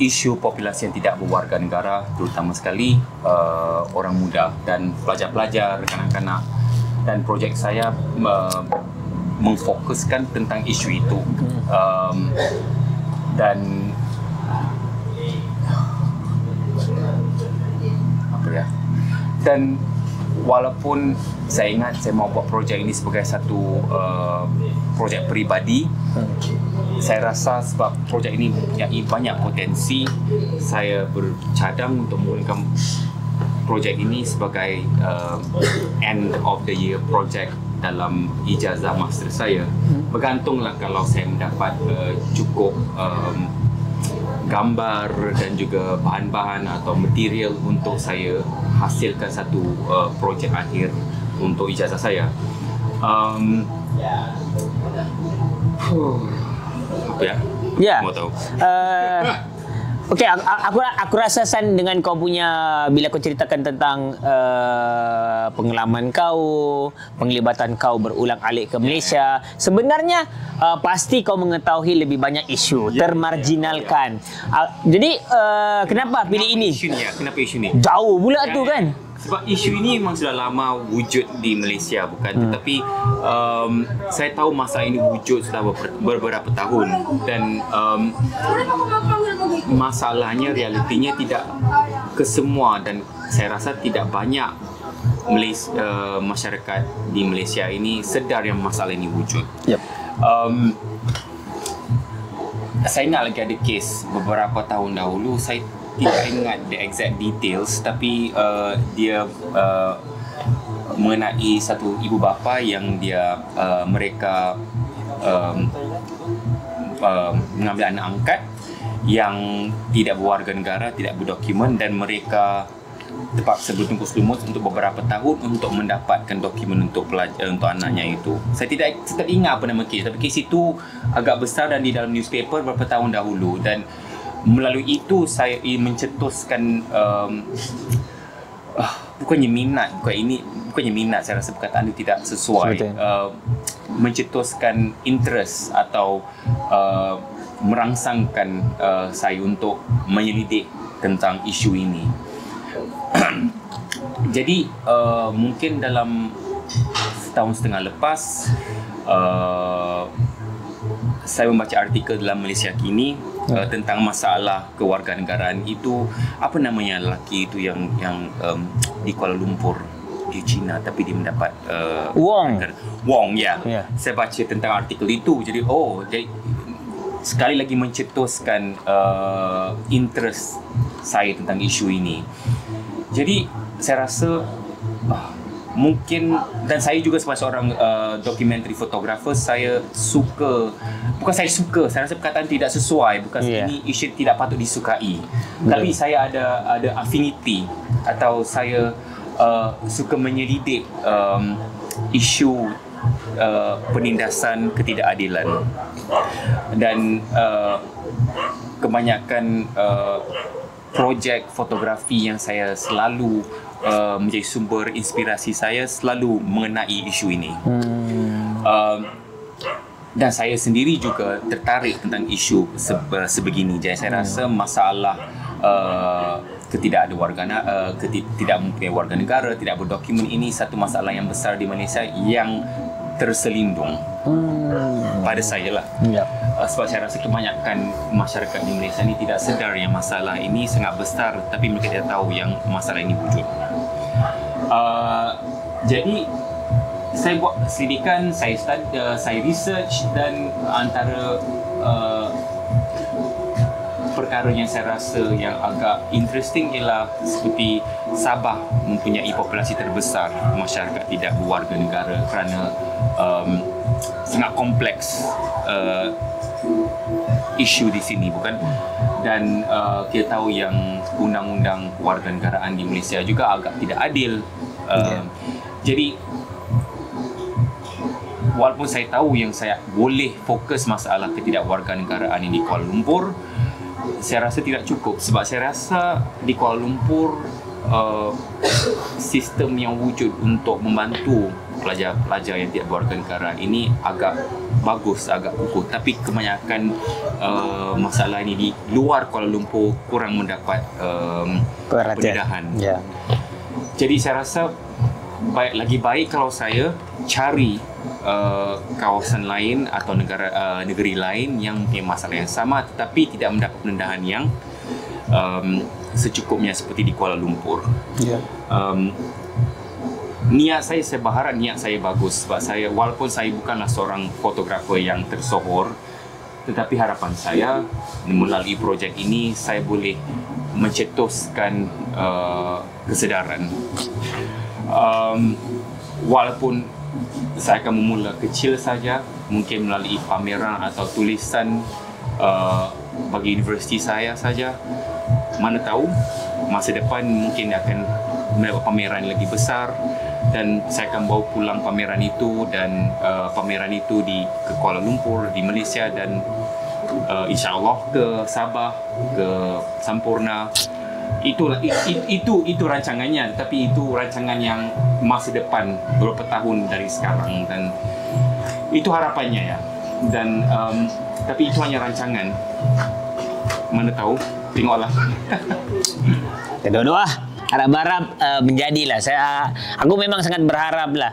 isu populasi yang tidak berwarga negara, terutama sekali orang muda dan pelajar-pelajar, kanak-kanak. Dan projek saya memfokuskan tentang isu itu. Dan Dan walaupun saya ingat saya mau buat projek ini sebagai satu projek peribadi, saya rasa sebab projek ini mempunyai banyak potensi, saya bercadang untuk menggunakan projek ini sebagai end of the year project dalam ijazah master saya. Bergantunglah kalau saya mendapat cukup gambar dan juga bahan-bahan atau material untuk saya hasilkan satu projek akhir untuk ijazah saya. Apa ya? Ya. Mau tahu? Okey, aku rasa San dengan kau punya, bila kau ceritakan tentang pengalaman kau, penglibatan kau berulang-alik ke Malaysia, sebenarnya pasti kau mengetahui lebih banyak isu termarginalkan. Jadi kenapa pilih ini? Kenapa isu ni? Jauh pula tu kan? Sebab isu ini memang sudah lama wujud di Malaysia, bukan? Tetapi saya tahu masa ini wujud sudah beberapa tahun dan masalahnya, realitinya tidak kesemua, dan saya rasa tidak banyak masyarakat di Malaysia ini sedar yang masalah ini wujud. Yep. Saya ingat lagi ada kes beberapa tahun dahulu, saya tidak ingat the exact details, tapi dia mengenai satu ibu bapa yang dia mereka mengambil anak angkat yang tidak berwarga negara, tidak berdokumen, dan mereka terpaksa bertungkus lumus untuk beberapa tahun untuk mendapatkan dokumen untuk untuk anaknya itu. Saya tidak ingat apa nama kes, tapi kes itu agak besar dan di dalam newspaper beberapa tahun dahulu, dan melalui itu saya mencetuskan bukannya minat, saya rasa perkataan itu tidak sesuai, mencetuskan interest atau merangsangkan saya untuk menyelidik tentang isu ini. Jadi mungkin dalam setahun setengah lepas saya membaca artikel dalam Malaysia Kini tentang masalah kewarganegaraan itu, apa namanya lelaki itu yang di Kuala Lumpur di China tapi dia mendapat Wong ya. Saya baca tentang artikel itu, jadi jadi sekali lagi mencetuskan interest saya tentang isu ini. Jadi saya rasa mungkin, dan saya juga sebagai seorang documentary photographer, saya rasa perkataan tidak sesuai, bukan ini isu tidak patut disukai, tapi saya ada affinity atau saya suka menyelidik isu penindasan ketidakadilan, dan kebanyakan projek fotografi yang saya selalu menjadi sumber inspirasi saya selalu mengenai isu ini. dan saya sendiri juga tertarik tentang isu sebegini. Jadi saya rasa masalah tidak mempunyai warga negara, tidak berdokumen, ini satu masalah yang besar di Malaysia yang terselindung pada saya lah. Sebab saya rasa kebanyakan masyarakat di Malaysia ni tidak sedar yang masalah ini sangat besar, tapi mereka tidak tahu yang masalah ini wujud. Jadi saya buat selidikan, saya research, dan antara perkara yang saya rasa yang agak interesting ialah seperti Sabah mempunyai populasi terbesar masyarakat tidak berwarga negara kerana sangat kompleks isu di sini, bukan? Dan kita tahu yang undang-undang kewarganegaraan di Malaysia juga agak tidak adil. Jadi walaupun saya tahu yang saya boleh fokus masalah ketidakwarganegaraan ini di Kuala Lumpur, saya rasa tidak cukup, sebab saya rasa di Kuala Lumpur sistem yang wujud untuk membantu pelajar-pelajar yang tidak berwarganegaraan ini agak bagus, agak kukuh, tapi kebanyakan masalah ini di luar Kuala Lumpur kurang mendapat pendedahan. Jadi saya rasa lagi baik kalau saya cari kawasan lain atau negeri lain yang mempunyai masalah yang sama tetapi tidak mendapat pendedahan yang secukupnya seperti di Kuala Lumpur. Niat saya berharap niat saya bagus, sebab saya, walaupun saya bukanlah seorang fotografer yang tersohor, tetapi harapan saya melalui projek ini saya boleh mencetuskan kesedaran. Walaupun saya akan memula kecil saja, mungkin melalui pameran atau tulisan bagi universiti saya saja. Mana tahu masa depan mungkin akan mendapat pameran yang lebih besar, dan saya akan bawa pulang pameran itu, dan pameran itu ke Kuala Lumpur, di Malaysia, dan insya-Allah ke Sabah, ke Sampurna. Itu rancangannya, tapi itu rancangan yang masa depan beberapa tahun dari sekarang, dan itu harapannya ya. Dan tapi itu hanya rancangan. Mana tahu, tengoklah. Kedua-dua harap-harap menjadilah. Aku memang sangat berharap lah.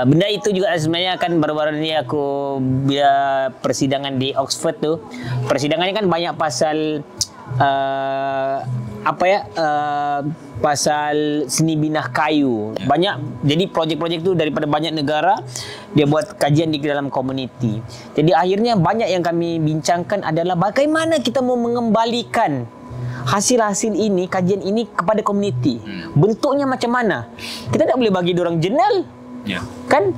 Benda itu juga sebenarnya kan baru-baru ini aku bila persidangan di Oxford tu, persidangannya kan banyak pasal pasal seni binah kayu. Banyak, jadi projek-projek tu daripada banyak negara dia buat kajian di dalam komuniti. Jadi akhirnya banyak yang kami bincangkan adalah bagaimana kita mau mengembalikan hasil-hasil ini, kajian ini kepada komuniti. Bentuknya macam mana? Kita tak boleh bagi diorang jurnal. Kan?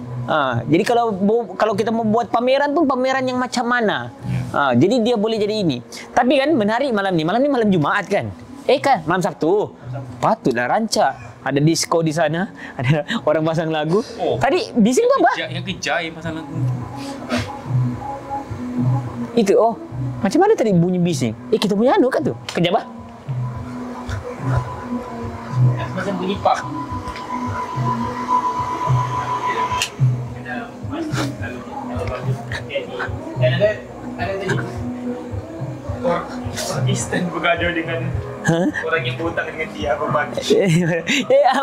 Jadi kalau kita mau buat pameran tu, pameran yang macam mana? Jadi dia boleh jadi ini. Tapi kan menarik malam ni malam Jumaat kan? Kan malam Sabtu. Patutlah rancak. Ada disco di sana, ada orang pasang lagu. Tadi bising tu apa? Yang kejar yang pasang lagu. Itu macam mana tadi bunyi bising? Kita punya anu kan tu. Kejap ah. Macam bunyi pub. Dan ada tadi orang Kristen bergaduh dengan orang yang berhutang dengan dia berbagi.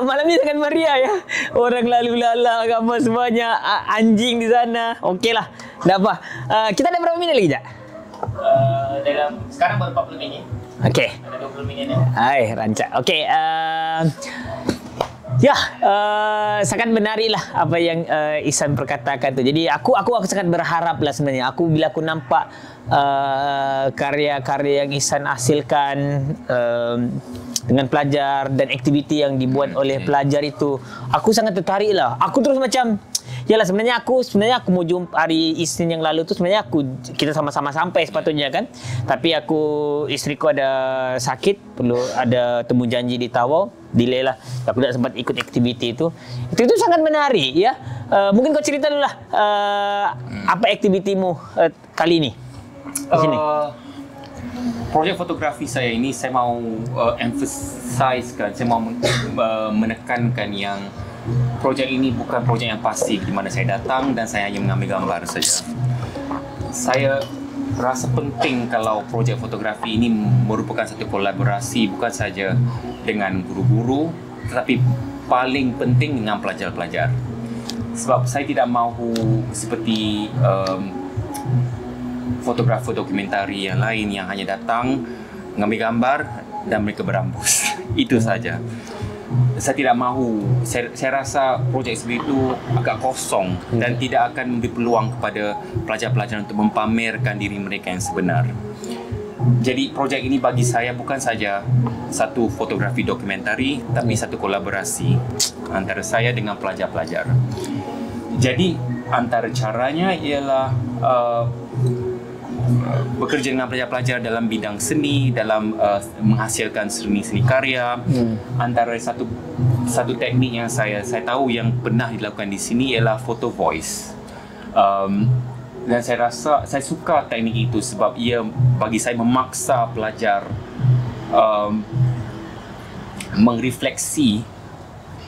Malam ni sangat meriah ya. Orang lalu lalang apa semuanya, anjing di sana. Okeylah. Dah apa? Kita ada berapa minit lagi, Jak? Dalam sekarang baru 40 minit. Okey. Ada 20 minit ya. Rancak. Okey. Sangat menarik lah apa yang Ihsan perkatakan tu. Jadi aku sangat berharap lah sebenarnya. Bila aku nampak karya-karya yang Ihsan hasilkan dengan pelajar dan aktiviti yang dibuat oleh pelajar itu, aku sangat tertarik lah. Aku terus macam, yalah sebenarnya aku mau jumpa hari Isnin yang lalu tu sebenarnya kita sama-sama sampai sepatutnya kan. Tapi isteriku ada sakit, perlu ada temu janji di Tawau, delay lah. Aku tak sempat ikut aktiviti itu. Itu sangat menarik ya. Mungkin kau cerita dulu lah apa aktivitimu kali ini di sini. Projek fotografi saya ini saya mau emphasizekan, saya mau menekankan yang projek ini bukan projek yang pasif di mana saya datang dan saya hanya mengambil gambar saja. saya rasa penting kalau projek fotografi ini merupakan satu kolaborasi bukan saja dengan guru-guru tetapi paling penting dengan pelajar-pelajar. Sebab saya tidak mahu seperti fotografer dokumentari yang lain yang hanya datang, mengambil gambar dan mereka berambus. Itu saja. Saya tidak mahu, saya rasa projek seperti itu agak kosong dan tidak akan memberi peluang kepada pelajar-pelajar untuk mempamerkan diri mereka yang sebenar. Jadi projek ini bagi saya bukan saja satu fotografi dokumentari tapi satu kolaborasi antara saya dengan pelajar-pelajar. Jadi antara caranya ialah bekerja dengan pelajar-pelajar dalam bidang seni, dalam menghasilkan seni karya. Antara satu teknik yang saya tahu yang pernah dilakukan di sini ialah photo voice. Dan saya rasa saya suka teknik itu sebab ia bagi saya memaksa pelajar merefleksi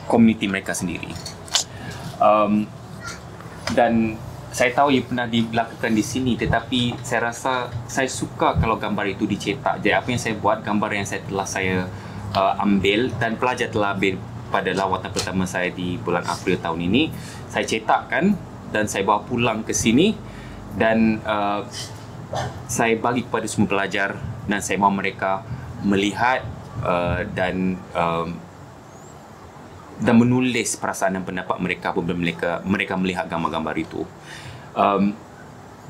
komuniti mereka sendiri. Dan saya tahu ia pernah dilakukan di sini tetapi saya rasa saya suka kalau gambar itu dicetak. Jadi apa yang saya buat, gambar yang saya ambil dan pelajar telah ambil pada lawatan pertama saya di bulan April tahun ini, saya cetakkan dan saya bawa pulang ke sini dan saya bagi kepada semua pelajar dan saya mahu mereka melihat dan menulis perasaan dan pendapat mereka apabila mereka melihat gambar-gambar itu.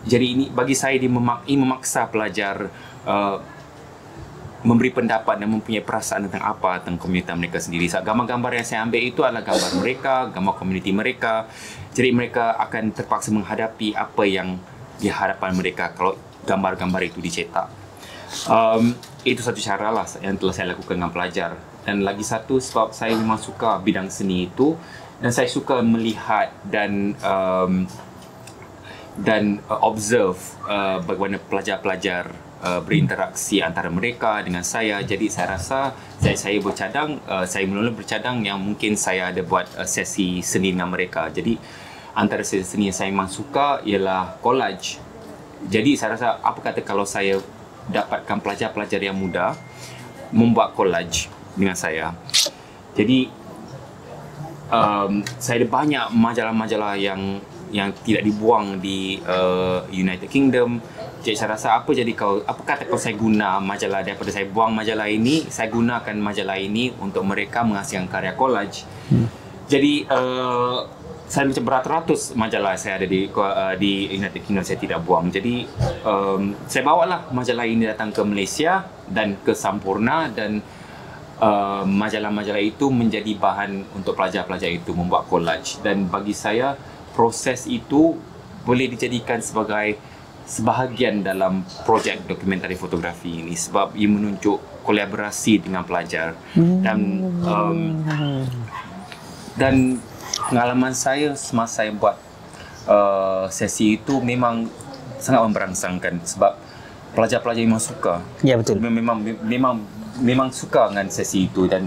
Jadi ini bagi saya dia memaksa pelajar memberi pendapat dan mempunyai perasaan tentang komuniti mereka sendiri. Gambar-gambar yang saya ambil itu adalah gambar mereka, gambar komuniti mereka. Jadi mereka akan terpaksa menghadapi apa yang di hadapan mereka kalau gambar-gambar itu dicetak. Itu satu cara lah yang telah saya lakukan dengan pelajar. Dan lagi satu sebab saya memang suka bidang seni itu dan saya suka melihat dan observe bagaimana pelajar-pelajar berinteraksi antara mereka dengan saya. Jadi saya rasa saya bercadang, saya mula-mula bercadang yang mungkin saya ada buat sesi seni dengan mereka. Jadi antara sesi seni yang saya memang suka ialah collage. Jadi saya rasa apa kata kalau saya dapatkan pelajar-pelajar yang muda membuat collage dengan saya. Jadi saya ada banyak majalah-majalah yang tidak dibuang di United Kingdom. Jadi saya rasa apa kata kalau saya guna majalah daripada saya buang majalah ini, saya gunakan majalah ini untuk mereka menghasilkan karya collage. Jadi saya macam beratus-ratus majalah saya ada di United Kingdom saya tidak buang. Jadi saya bawalah majalah ini datang ke Malaysia dan ke Sampurna dan majalah-majalah itu menjadi bahan untuk pelajar-pelajar itu membuat collage. Dan bagi saya proses itu boleh dijadikan sebagai sebahagian dalam projek dokumentari fotografi ini sebab ia menunjuk kolaborasi dengan pelajar dan pengalaman saya semasa saya buat sesi itu memang sangat memberangsangkan sebab pelajar-pelajar memang suka. Ya, betul. Memang suka dengan sesi itu dan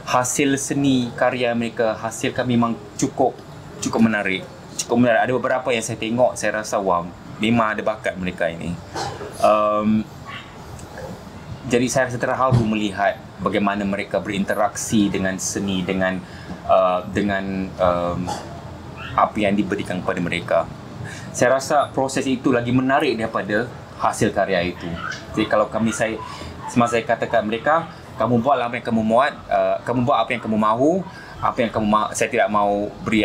hasil seni karya mereka hasilkan memang cukup menarik. Ada beberapa yang saya tengok, saya rasa wah, memang ada bakat mereka ini. Jadi saya rasa terharu melihat bagaimana mereka berinteraksi dengan seni, dengan apa yang diberikan kepada mereka. Saya rasa proses itu lagi menarik daripada hasil karya itu. Jadi kalau semasa saya katakan mereka, kamu buatlah apa yang kamu muat, kamu buat apa yang kamu mahu, saya tidak mahu beri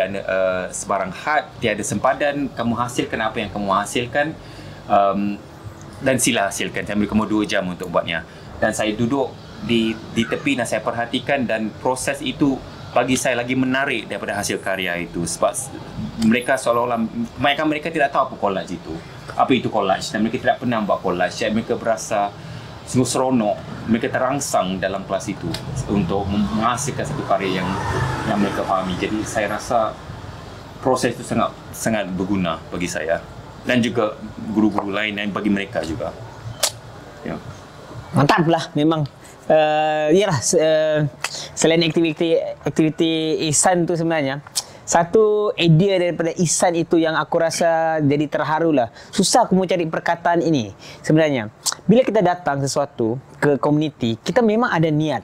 sebarang had, tiada sempadan, kamu hasilkan apa yang kamu hasilkan dan sila hasilkan. Saya beri kamu 2 jam untuk buatnya. Dan saya duduk di tepi dan saya perhatikan dan proses itu bagi saya lagi menarik daripada hasil karya itu sebab mereka seolah-olah mereka tidak tahu apa collage itu. Apa itu collage dan mereka tidak pernah buat collage. Jadi mereka berasa sungguh seronok, mereka terangsang dalam kelas itu untuk menghasilkan satu karya yang mereka fahami. Jadi saya rasa proses itu sangat berguna bagi saya dan juga guru-guru lain dan bagi mereka juga. Ya. Mantap lah memang. Selain aktiviti Ihsan tu sebenarnya satu idea daripada Ihsan itu yang aku rasa jadi terharu lah. Susah aku mau cari perkataan ini sebenarnya. Bila kita datang sesuatu ke komuniti, kita memang ada niat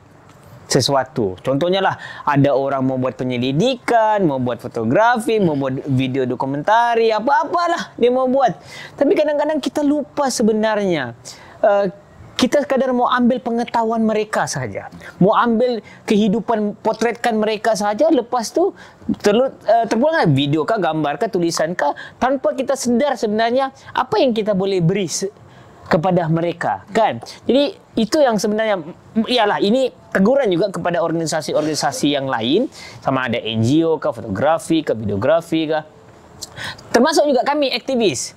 sesuatu. Contohnya lah, ada orang mau buat penyelidikan, mau buat fotografi, mau buat video dokumentari, apa-apalah dia mau buat. Tapi kadang-kadang kita lupa sebenarnya. Kita sekadar mau ambil pengetahuan mereka saja. Mau ambil kehidupan, potretkan mereka saja. Lepas tu terpulang video kah, gambar kah, tulisan kah, tanpa kita sedar sebenarnya apa yang kita boleh beri kepada mereka, kan? Jadi itu yang sebenarnya, ialah ini teguran juga kepada organisasi-organisasi yang lain, sama ada NGO kah, fotografi kah, videografi kah, termasuk juga kami aktivis.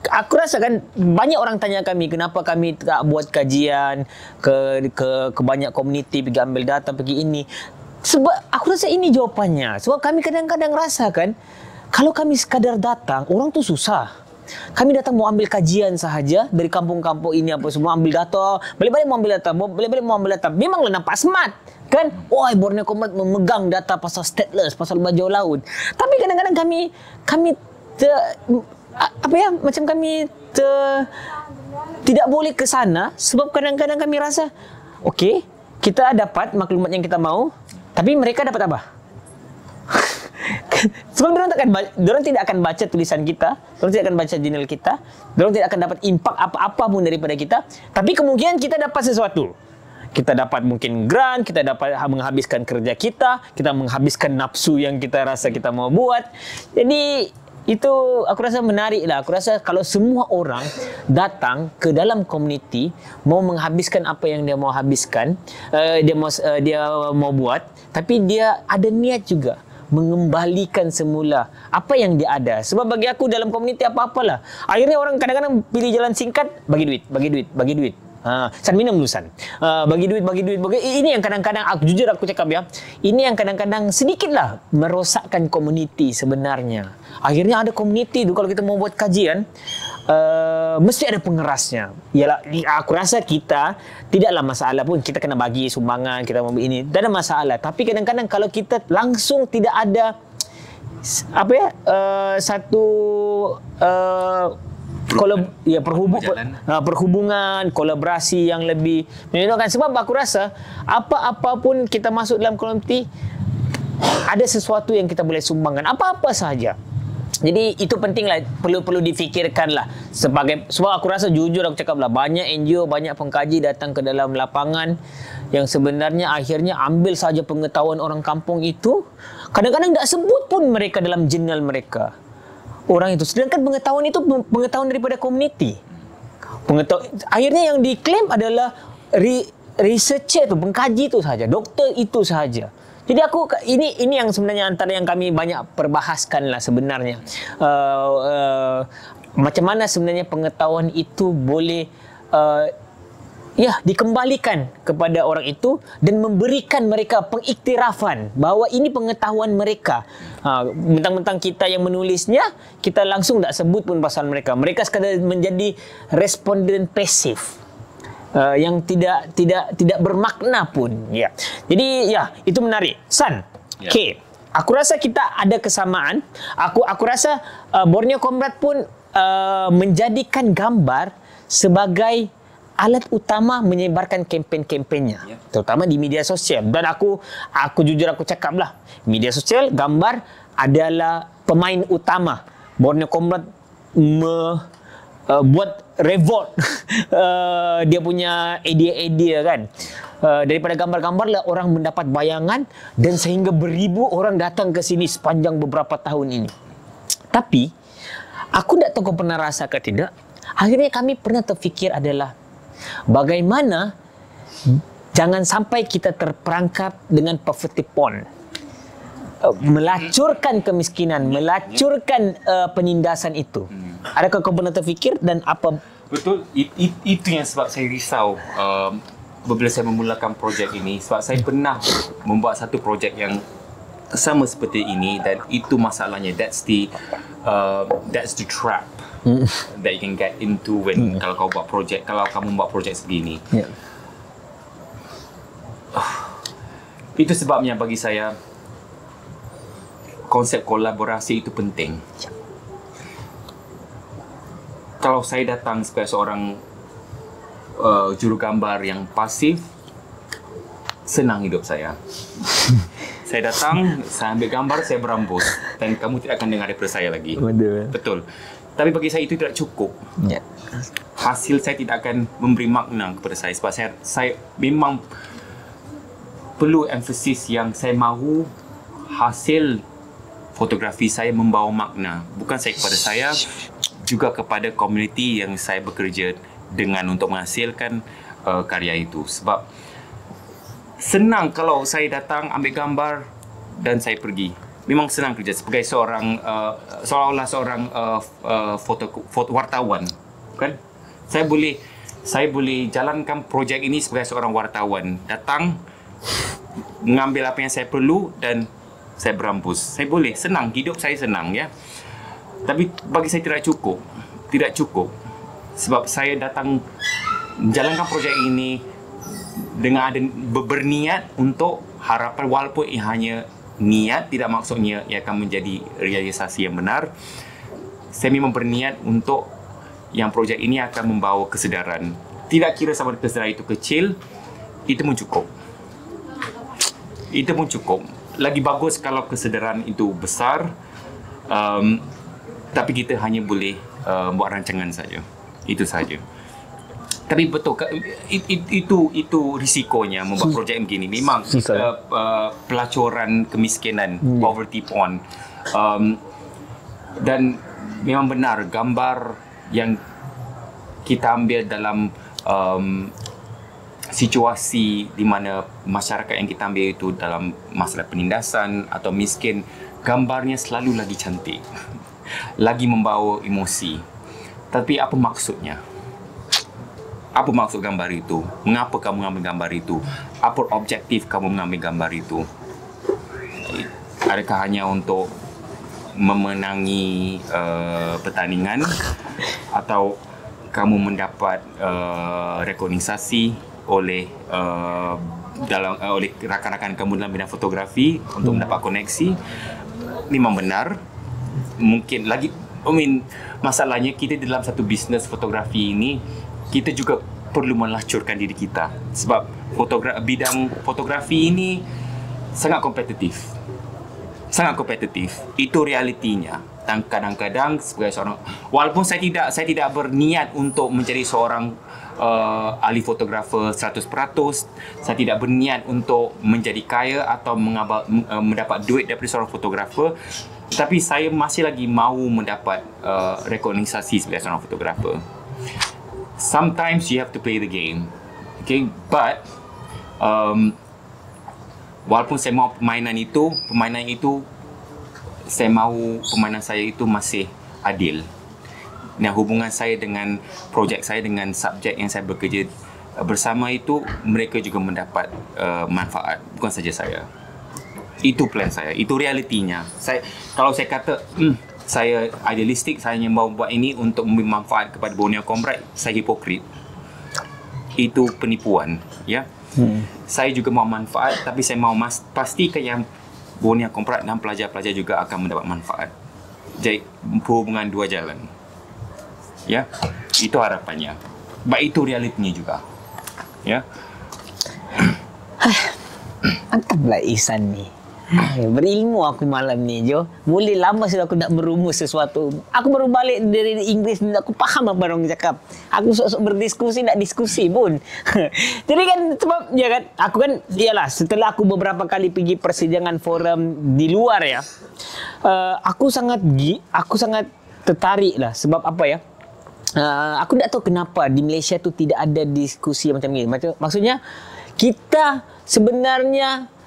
Aku rasa kan banyak orang tanya kami kenapa kami tak buat kajian ke banyak komuniti, pergi ambil data, pergi ini. Sebab aku rasa ini jawapannya. Sebab kami kadang-kadang rasakan kalau kami sekadar datang, orang tu susah. Kami datang mau ambil kajian sahaja dari kampung-kampung ini apa semua, ambil data, balik-balik mau ambil data, balik-balik mau ambil data. Memanglah nampak smart, kan? Wah, Borneo Combat memegang data pasal stateless, pasal bajau laut. Tapi kadang-kadang kami macam kami tidak boleh ke sana sebab kadang-kadang kami rasa okey, kita dapat maklumat yang kita mau, tapi mereka dapat apa? Sebab diorang tidak akan baca tulisan kita, diorang tidak akan baca jurnal kita, diorang tidak akan dapat impak apa-apa pun daripada kita, tapi kemungkinan kita dapat sesuatu. Kita dapat mungkin grant, kita dapat menghabiskan kerja kita menghabiskan nafsu yang kita rasa kita mau buat. Jadi itu aku rasa menarik lah. Aku rasa kalau semua orang datang ke dalam komuniti, mau menghabiskan apa yang dia mau habiskan, dia mau buat, tapi dia ada niat juga mengembalikan semula apa yang dia ada. Sebab bagi aku dalam komuniti apa-apalah, akhirnya orang kadang-kadang pilih jalan singkat, bagi duit. San minum dulu San. Bagi duit. Ini yang kadang-kadang jujur aku cakap ya, ini yang kadang-kadang sedikitlah merosakkan komuniti sebenarnya. Akhirnya ada komuniti tu kalau kita mau buat kajian, mesti ada pengerasnya. Yalah, aku rasa kita tidaklah masalah pun kita kena bagi sumbangan, kita mau ini, tak ada masalah. Tapi kadang-kadang kalau kita langsung tidak ada satu perhubungan, kolaborasi yang lebih menyenangkan. Sebab aku rasa apa-apa pun kita masuk dalam komuniti, ada sesuatu yang kita boleh sumbangkan, apa-apa sahaja. Jadi itu pentinglah, perlu difikirkanlah. Sebab aku rasa jujur aku cakaplah, banyak NGO, banyak pengkaji datang ke dalam lapangan yang sebenarnya akhirnya ambil saja pengetahuan orang kampung itu, kadang-kadang tak sebut pun mereka dalam jurnal mereka. Orang itu, sedangkan pengetahuan itu pengetahuan daripada komuniti. Akhirnya yang diklaim adalah researcher tu, pengkaji itu saja, doktor itu saja. Jadi ini yang sebenarnya antara yang kami banyak perbahaskan lah sebenarnya. Macam mana sebenarnya pengetahuan itu boleh dikembalikan kepada orang itu dan memberikan mereka pengiktirafan bahawa ini pengetahuan mereka. Mentang-mentang kita yang menulisnya, kita langsung tak sebut pun pasal mereka. Mereka sekadar menjadi responden pasif. Yang tidak bermakna pun. Ya. Jadi itu menarik. San. Yeah. Okay. Aku rasa kita ada kesamaan. Aku rasa Borneo Combat pun menjadikan gambar sebagai alat utama menyebarkan kempen-kempennya, terutama di media sosial. Dan aku jujur aku cakaplah, media sosial, gambar adalah pemain utama. Borneo Combat buat revolt dia punya idea kan. Daripada gambar-gambar lah orang mendapat bayangan dan sehingga beribu orang datang ke sini sepanjang beberapa tahun ini. Tapi aku tak tahu kau pernah rasa ke tidak, akhirnya kami pernah terfikir adalah bagaimana jangan sampai kita terperangkap dengan poverty porn, melacurkan kemiskinan, melacurkan penindasan itu. Adakah kau pernah terfikir dan apa? Betul, itu yang sebab saya risau bila saya memulakan projek ini. Sebab saya pernah membuat satu projek yang sama seperti ini dan itu masalahnya. That's the trap that you can get into when kalau kau buat projek, kalau kamu buat projek segini. Itu sebabnya bagi saya konsep kolaborasi itu penting. Kalau saya datang sebagai seorang jurugambar yang pasif, senang hidup saya. Saya datang, saya ambil gambar, saya berambus, dan kamu tidak akan dengar daripada saya lagi. Betul. Tapi bagi saya itu tidak cukup. Hasil saya tidak akan memberi makna kepada saya, sebab saya memang perlu emphasis yang saya mahu hasil fotografi saya membawa makna, bukan saya kepada saya, juga kepada komuniti yang saya bekerja dengan untuk menghasilkan karya itu. Sebab senang kalau saya datang ambil gambar dan saya pergi. Memang senang kerja sebagai seorang seolah-olah seorang foto wartawan, kan? Saya boleh jalankan projek ini sebagai seorang wartawan. Datang, mengambil apa yang saya perlu dan saya berambus. Saya boleh, senang, hidup saya senang, ya. Tapi bagi saya tidak cukup. Sebab saya datang menjalankan projek ini dengan ada berniat untuk harapan, walaupun ia hanya niat, tidak maksudnya ia akan menjadi realisasi yang benar. Saya memang berniat untuk yang projek ini akan membawa kesedaran. Tidak kira sama kesedaran itu kecil, itu pun cukup. Itu pun cukup. Lagi bagus kalau kesedaran itu besar, tapi kita hanya boleh buat rancangan saja. Itu saja. Tapi betul, itu risikonya membuat projek begini. Memang pelacuran kemiskinan, poverty porn. Dan memang benar, gambar yang kita ambil dalam situasi di mana masyarakat yang kita ambil itu dalam masalah penindasan atau miskin, gambarnya selalu lagi cantik, lagi membawa emosi. Tapi apa maksudnya? Apa maksud gambar itu? Mengapa kamu mengambil gambar itu? Apa objektif kamu mengambil gambar itu? Adakah hanya untuk memenangi pertandingan, atau kamu mendapat rekognisasi oleh oleh rakan-rakan kamu dalam bidang fotografi untuk mendapat koneksi? Memang benar. Mungkin lagi, masalahnya kita dalam satu bisnes fotografi ini, kita juga perlu melacurkan diri kita. Sebab bidang fotografi ini sangat kompetitif. Itu realitinya. Dan kadang-kadang sebagai seorang, walaupun saya tidak berniat untuk menjadi seorang ahli fotografer 100%, saya tidak berniat untuk menjadi kaya atau mendapat duit daripada seorang fotografer, tapi saya masih lagi mahu mendapat rekognisasi sebagai seorang fotografer. Sometimes you have to play the game, okay? But walaupun saya mahu permainan itu saya mahu permainan saya itu masih adil. Dan hubungan saya dengan projek saya, dengan subjek yang saya bekerja bersama itu, mereka juga mendapat manfaat, bukan saja saya. Itu plan saya, itu realitinya. Kalau saya kata saya idealistik, saya hanya mahu buat ini untuk memberi manfaat kepada Borneo Comrade, saya hipokrit. Itu penipuan, ya. Saya juga mahu manfaat, tapi saya mahu pastikan yang Borneo Comrade dan pelajar-pelajar juga akan mendapat manfaat. Jadi hubungan dua jalan, ya. Itu harapannya. Baik, itu realitinya juga, ya. Mantaplah Ihsan ni. Berilmu aku malam ni, Jo. Boleh lama sudah aku nak merumus sesuatu. Aku baru balik dari Inggeris ni, aku faham apa orang cakap. Aku sok-sok berdiskusi, nak diskusi pun. Jadi kan, sebab ya kan, aku kan, iyalah, setelah aku beberapa kali pergi persidangan forum di luar, ya, aku sangat tertarik lah. Sebab apa ya? Aku tak tahu kenapa di Malaysia tu tidak ada diskusi macam ni. Maksudnya, kita sebenarnya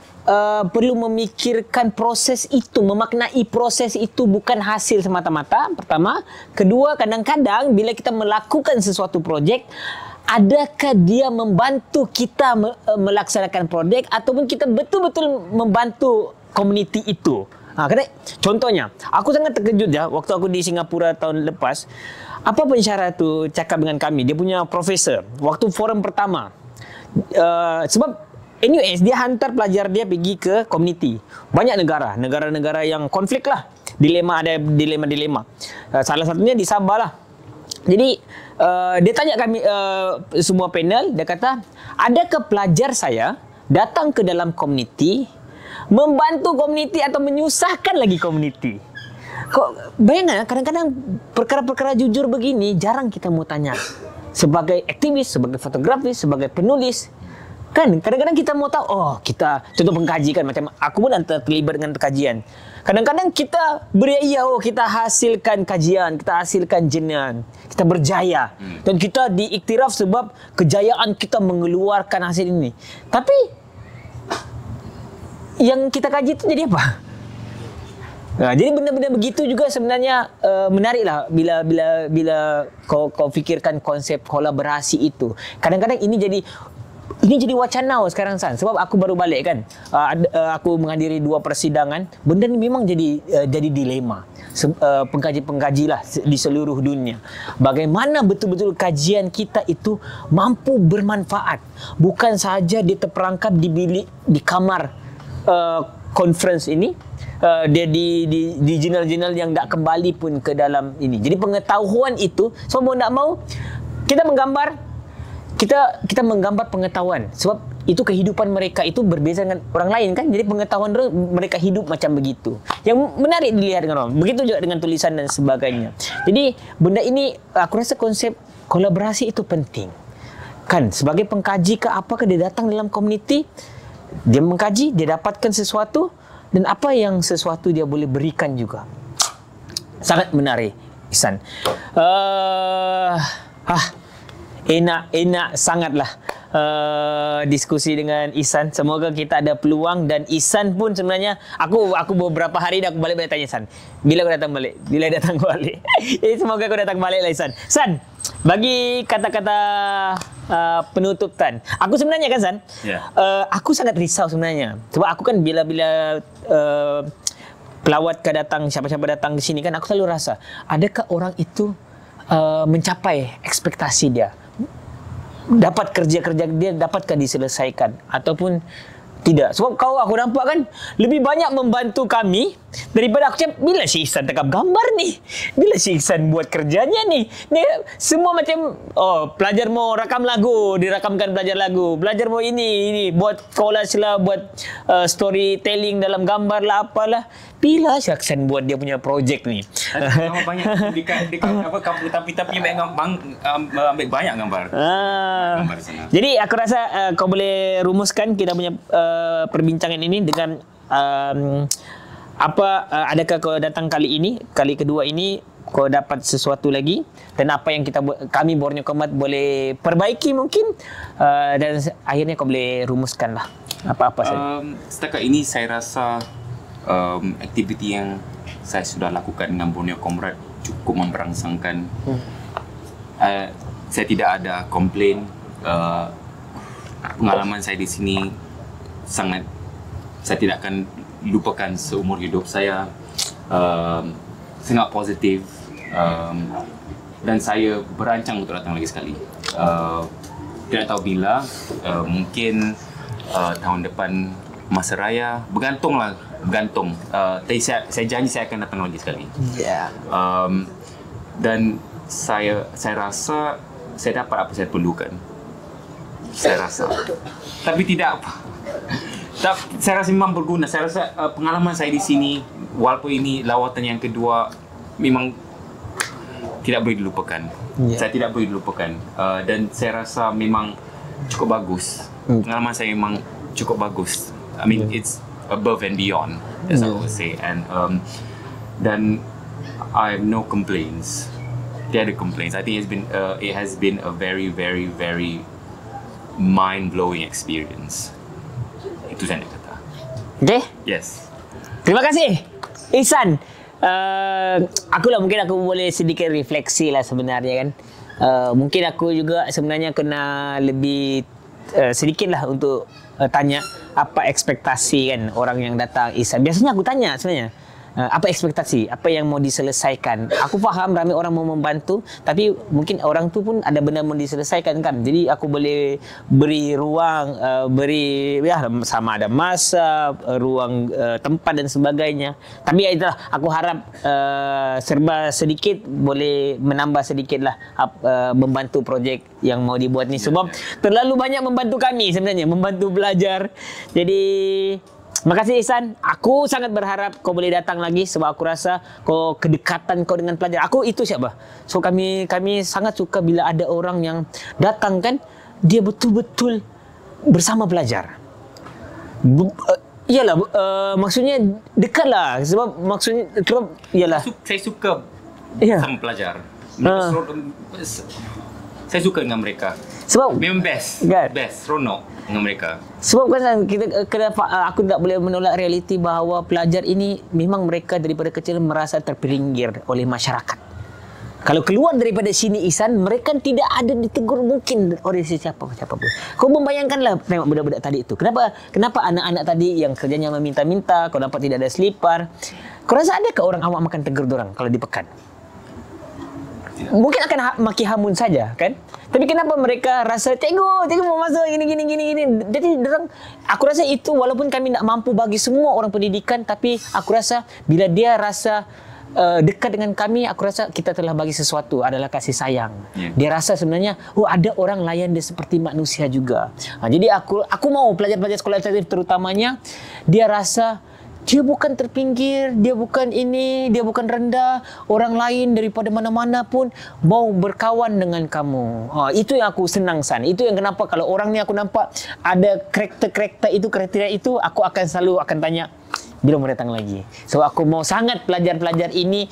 perlu memikirkan proses itu, memaknai proses itu, bukan hasil semata-mata, pertama. Kedua, kadang-kadang bila kita melakukan sesuatu projek, adakah dia membantu kita melaksanakan projek, ataupun kita betul-betul membantu komuniti itu. Contohnya, aku sangat terkejut ya waktu aku di Singapura tahun lepas. Apa pensyarah tu cakap dengan kami, dia punya profesor, waktu forum pertama. Sebab NUS dia hantar pelajar dia pergi ke komuniti. Banyak negara-negara yang konflik lah. Ada dilema-dilema. Salah satunya di Sabah lah. Jadi dia tanya kami semua panel, dia kata, adakah pelajar saya datang ke dalam komuniti, membantu komuniti atau menyusahkan lagi komuniti? Kok bayangkan kadang-kadang perkara-perkara jujur begini jarang kita mau tanya. Sebagai aktivis, sebagai fotografis, sebagai penulis, kan kadang-kadang kita mau tahu, kita contoh pengkaji kan, macam aku pun terlibat dengan kajian. Kadang-kadang kita beria, kita hasilkan kajian, kita hasilkan jurnal, kita berjaya dan kita diiktiraf sebab kejayaan kita mengeluarkan hasil ini. Tapi yang kita kaji itu jadi apa? Nah, jadi benda-benda begitu juga sebenarnya menariklah bila kau fikirkan konsep kolaborasi itu. Kadang-kadang ini jadi wacana sekarang San. Sebab aku baru balik kan. Aku menghadiri 2 persidangan. Benda ni memang jadi dilema. Pengkaji-pengkaji lah di seluruh dunia. Bagaimana betul-betul kajian kita itu mampu bermanfaat. Bukan sahaja dia terperangkap di bilik, di kamar conference ini, dia di jurnal-jurnal yang tak kembali pun ke dalam ini. Jadi pengetahuan itu, so mau tak mau kita menggambar pengetahuan, sebab itu kehidupan mereka itu berbeza dengan orang lain kan. Jadi pengetahuan mereka hidup macam begitu, yang menarik dilihat dengan orang. Begitu juga dengan tulisan dan sebagainya. Jadi benda ini aku rasa konsep kolaborasi itu penting kan. Sebagai pengkaji ke apakah dia datang dalam komuniti, dia mengkaji, dia dapatkan sesuatu, dan apa yang sesuatu dia boleh berikan juga. Sangat menarik, Ihsan. Enak sangatlah diskusi dengan Ihsan. Semoga kita ada peluang, dan Ihsan pun sebenarnya aku beberapa hari dah aku balik tanya Ihsan, bila kau datang balik? Semoga kau datang balik lah Ihsan. San, bagi kata-kata penutup Tan, aku sebenarnya kan San, aku sangat risau sebenarnya. Sebab aku kan bila pelawat datang, siapa-siapa datang ke sini kan, aku selalu rasa, adakah orang itu mencapai ekspektasi dia? Dapat kerja-kerja dia, dapatkah diselesaikan ataupun tidak? Sebab aku nampak kan lebih banyak membantu kami daripada aku cakap, bila si Ihsan tangkap gambar ni? Bila si Ihsan buat kerjanya ni? Ni semua macam, pelajar mau rakam lagu, dirakamkan pelajar lagu. Pelajar mau ini buat collage lah, buat storytelling dalam gambar lah, apalah. Bila si Ihsan buat dia punya projek ni? Banyak dekat kampung, tapi ambil banyak gambar. Gambar sana. Jadi aku rasa kau boleh rumuskan kita punya perbincangan ini dengan adakah kau datang kali kedua ini kau dapat sesuatu lagi, dan apa yang kami Borneo Kombat boleh perbaiki mungkin, dan akhirnya kau boleh rumuskan lah apa-apa saja. Setakat ini saya rasa aktiviti yang saya sudah lakukan dengan Borneo Comrade cukup memberangsangkan. Saya tidak ada komplain. Pengalaman saya di sini saya tidak akan lupakan seumur hidup saya. Sangat positif, dan saya berancang untuk datang lagi sekali. Tidak tahu bila, mungkin tahun depan masa raya, bergantung. Tapi saya janji saya akan datang lagi sekali. Dan saya rasa saya dapat apa saya perlukan. Saya rasa. Tapi tidak apa. Saya rasa memang berguna. Saya rasa pengalaman saya di sini, walaupun ini lawatan yang kedua, memang tidak boleh dilupakan. Saya tidak boleh dilupakan. Dan saya rasa memang cukup bagus. Pengalaman saya memang cukup bagus. I mean, it's above and beyond, as I would say. And then I have no complaints. Tiada complaints. I think it has been a very, very, very mind-blowing experience. Itu saya nak kata. Okay? Yes. Terima kasih, Ihsan. Aku boleh sedikit refleksi lah sebenarnya kan. Mungkin aku juga sebenarnya kena lebih sedikit lah untuk tanya apa ekspektasi kan orang yang datang Ihsan. Biasanya aku tanya sebenarnya, apa ekspektasi, apa yang mau diselesaikan. Aku faham ramai orang mau membantu, tapi mungkin orang tu pun ada benda mau diselesaikan kan. Jadi aku boleh beri ruang, beri ya sama ada masa, ruang tempat dan sebagainya. Tapi ya itulah, aku harap serba sedikit boleh menambah sedikit lah membantu projek yang mau dibuat ni. Sebab terlalu banyak membantu kami sebenarnya, membantu belajar. Jadi makasih Ihsan. Aku sangat berharap kau boleh datang lagi sebab aku rasa kedekatan kau dengan pelajar. Aku itu siapa? So kami sangat suka bila ada orang yang datang kan, dia betul-betul bersama pelajar. Iyalah, maksudnya dekatlah sebab maksudnya iyalah. Saya suka sama pelajar. Saya suka dengan mereka. Sebab memang best seronok dengan mereka. Sebab kan aku tak boleh menolak realiti bahawa pelajar ini memang mereka daripada kecil merasa terpinggir oleh masyarakat. Kalau keluar daripada sini Ihsan, mereka tidak ada ditegur mungkin oleh siapa pun. Kau membayangkanlah tengok budak-budak tadi itu. Kenapa anak-anak tadi yang kerjanya meminta-minta, kau dapat tidak ada selipar. Kau rasa adakah orang awak makan tegur dorang kalau di pekan? Mungkin akan maki hamun saja kan, tapi kenapa mereka rasa tengok mau masuk gini. Jadi dorang, aku rasa itu walaupun kami tak mampu bagi semua orang pendidikan, tapi aku rasa bila dia rasa dekat dengan kami, aku rasa kita telah bagi sesuatu adalah kasih sayang. Dia rasa sebenarnya ada orang layan dia seperti manusia juga. Jadi aku mau pelajar-pelajar sekolah alternatif terutamanya, dia rasa dia bukan terpinggir, dia bukan ini, dia bukan rendah. Orang lain daripada mana-mana pun mau berkawan dengan kamu. Itu yang aku senang San. Itu yang kenapa kalau orang ni aku nampak ada karakter itu, kriteria itu, aku akan selalu tanya bila mau datang lagi. So aku mau sangat pelajar-pelajar ini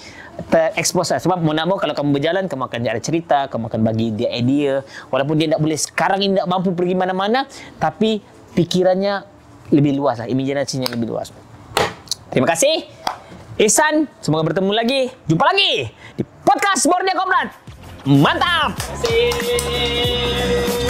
terekspos lah. Sebab mau nak mau kalau kamu berjalan, kamu akan ada cerita, kamu akan bagi dia idea. Walaupun dia tak boleh sekarang ini tak mampu pergi mana-mana, tapi pikirannya lebih luas lah, imajinasinya lebih luas. Terima kasih Ihsan, semoga bertemu lagi. Jumpa lagi di podcast Borneo Komrad. Mantap. Terima kasih.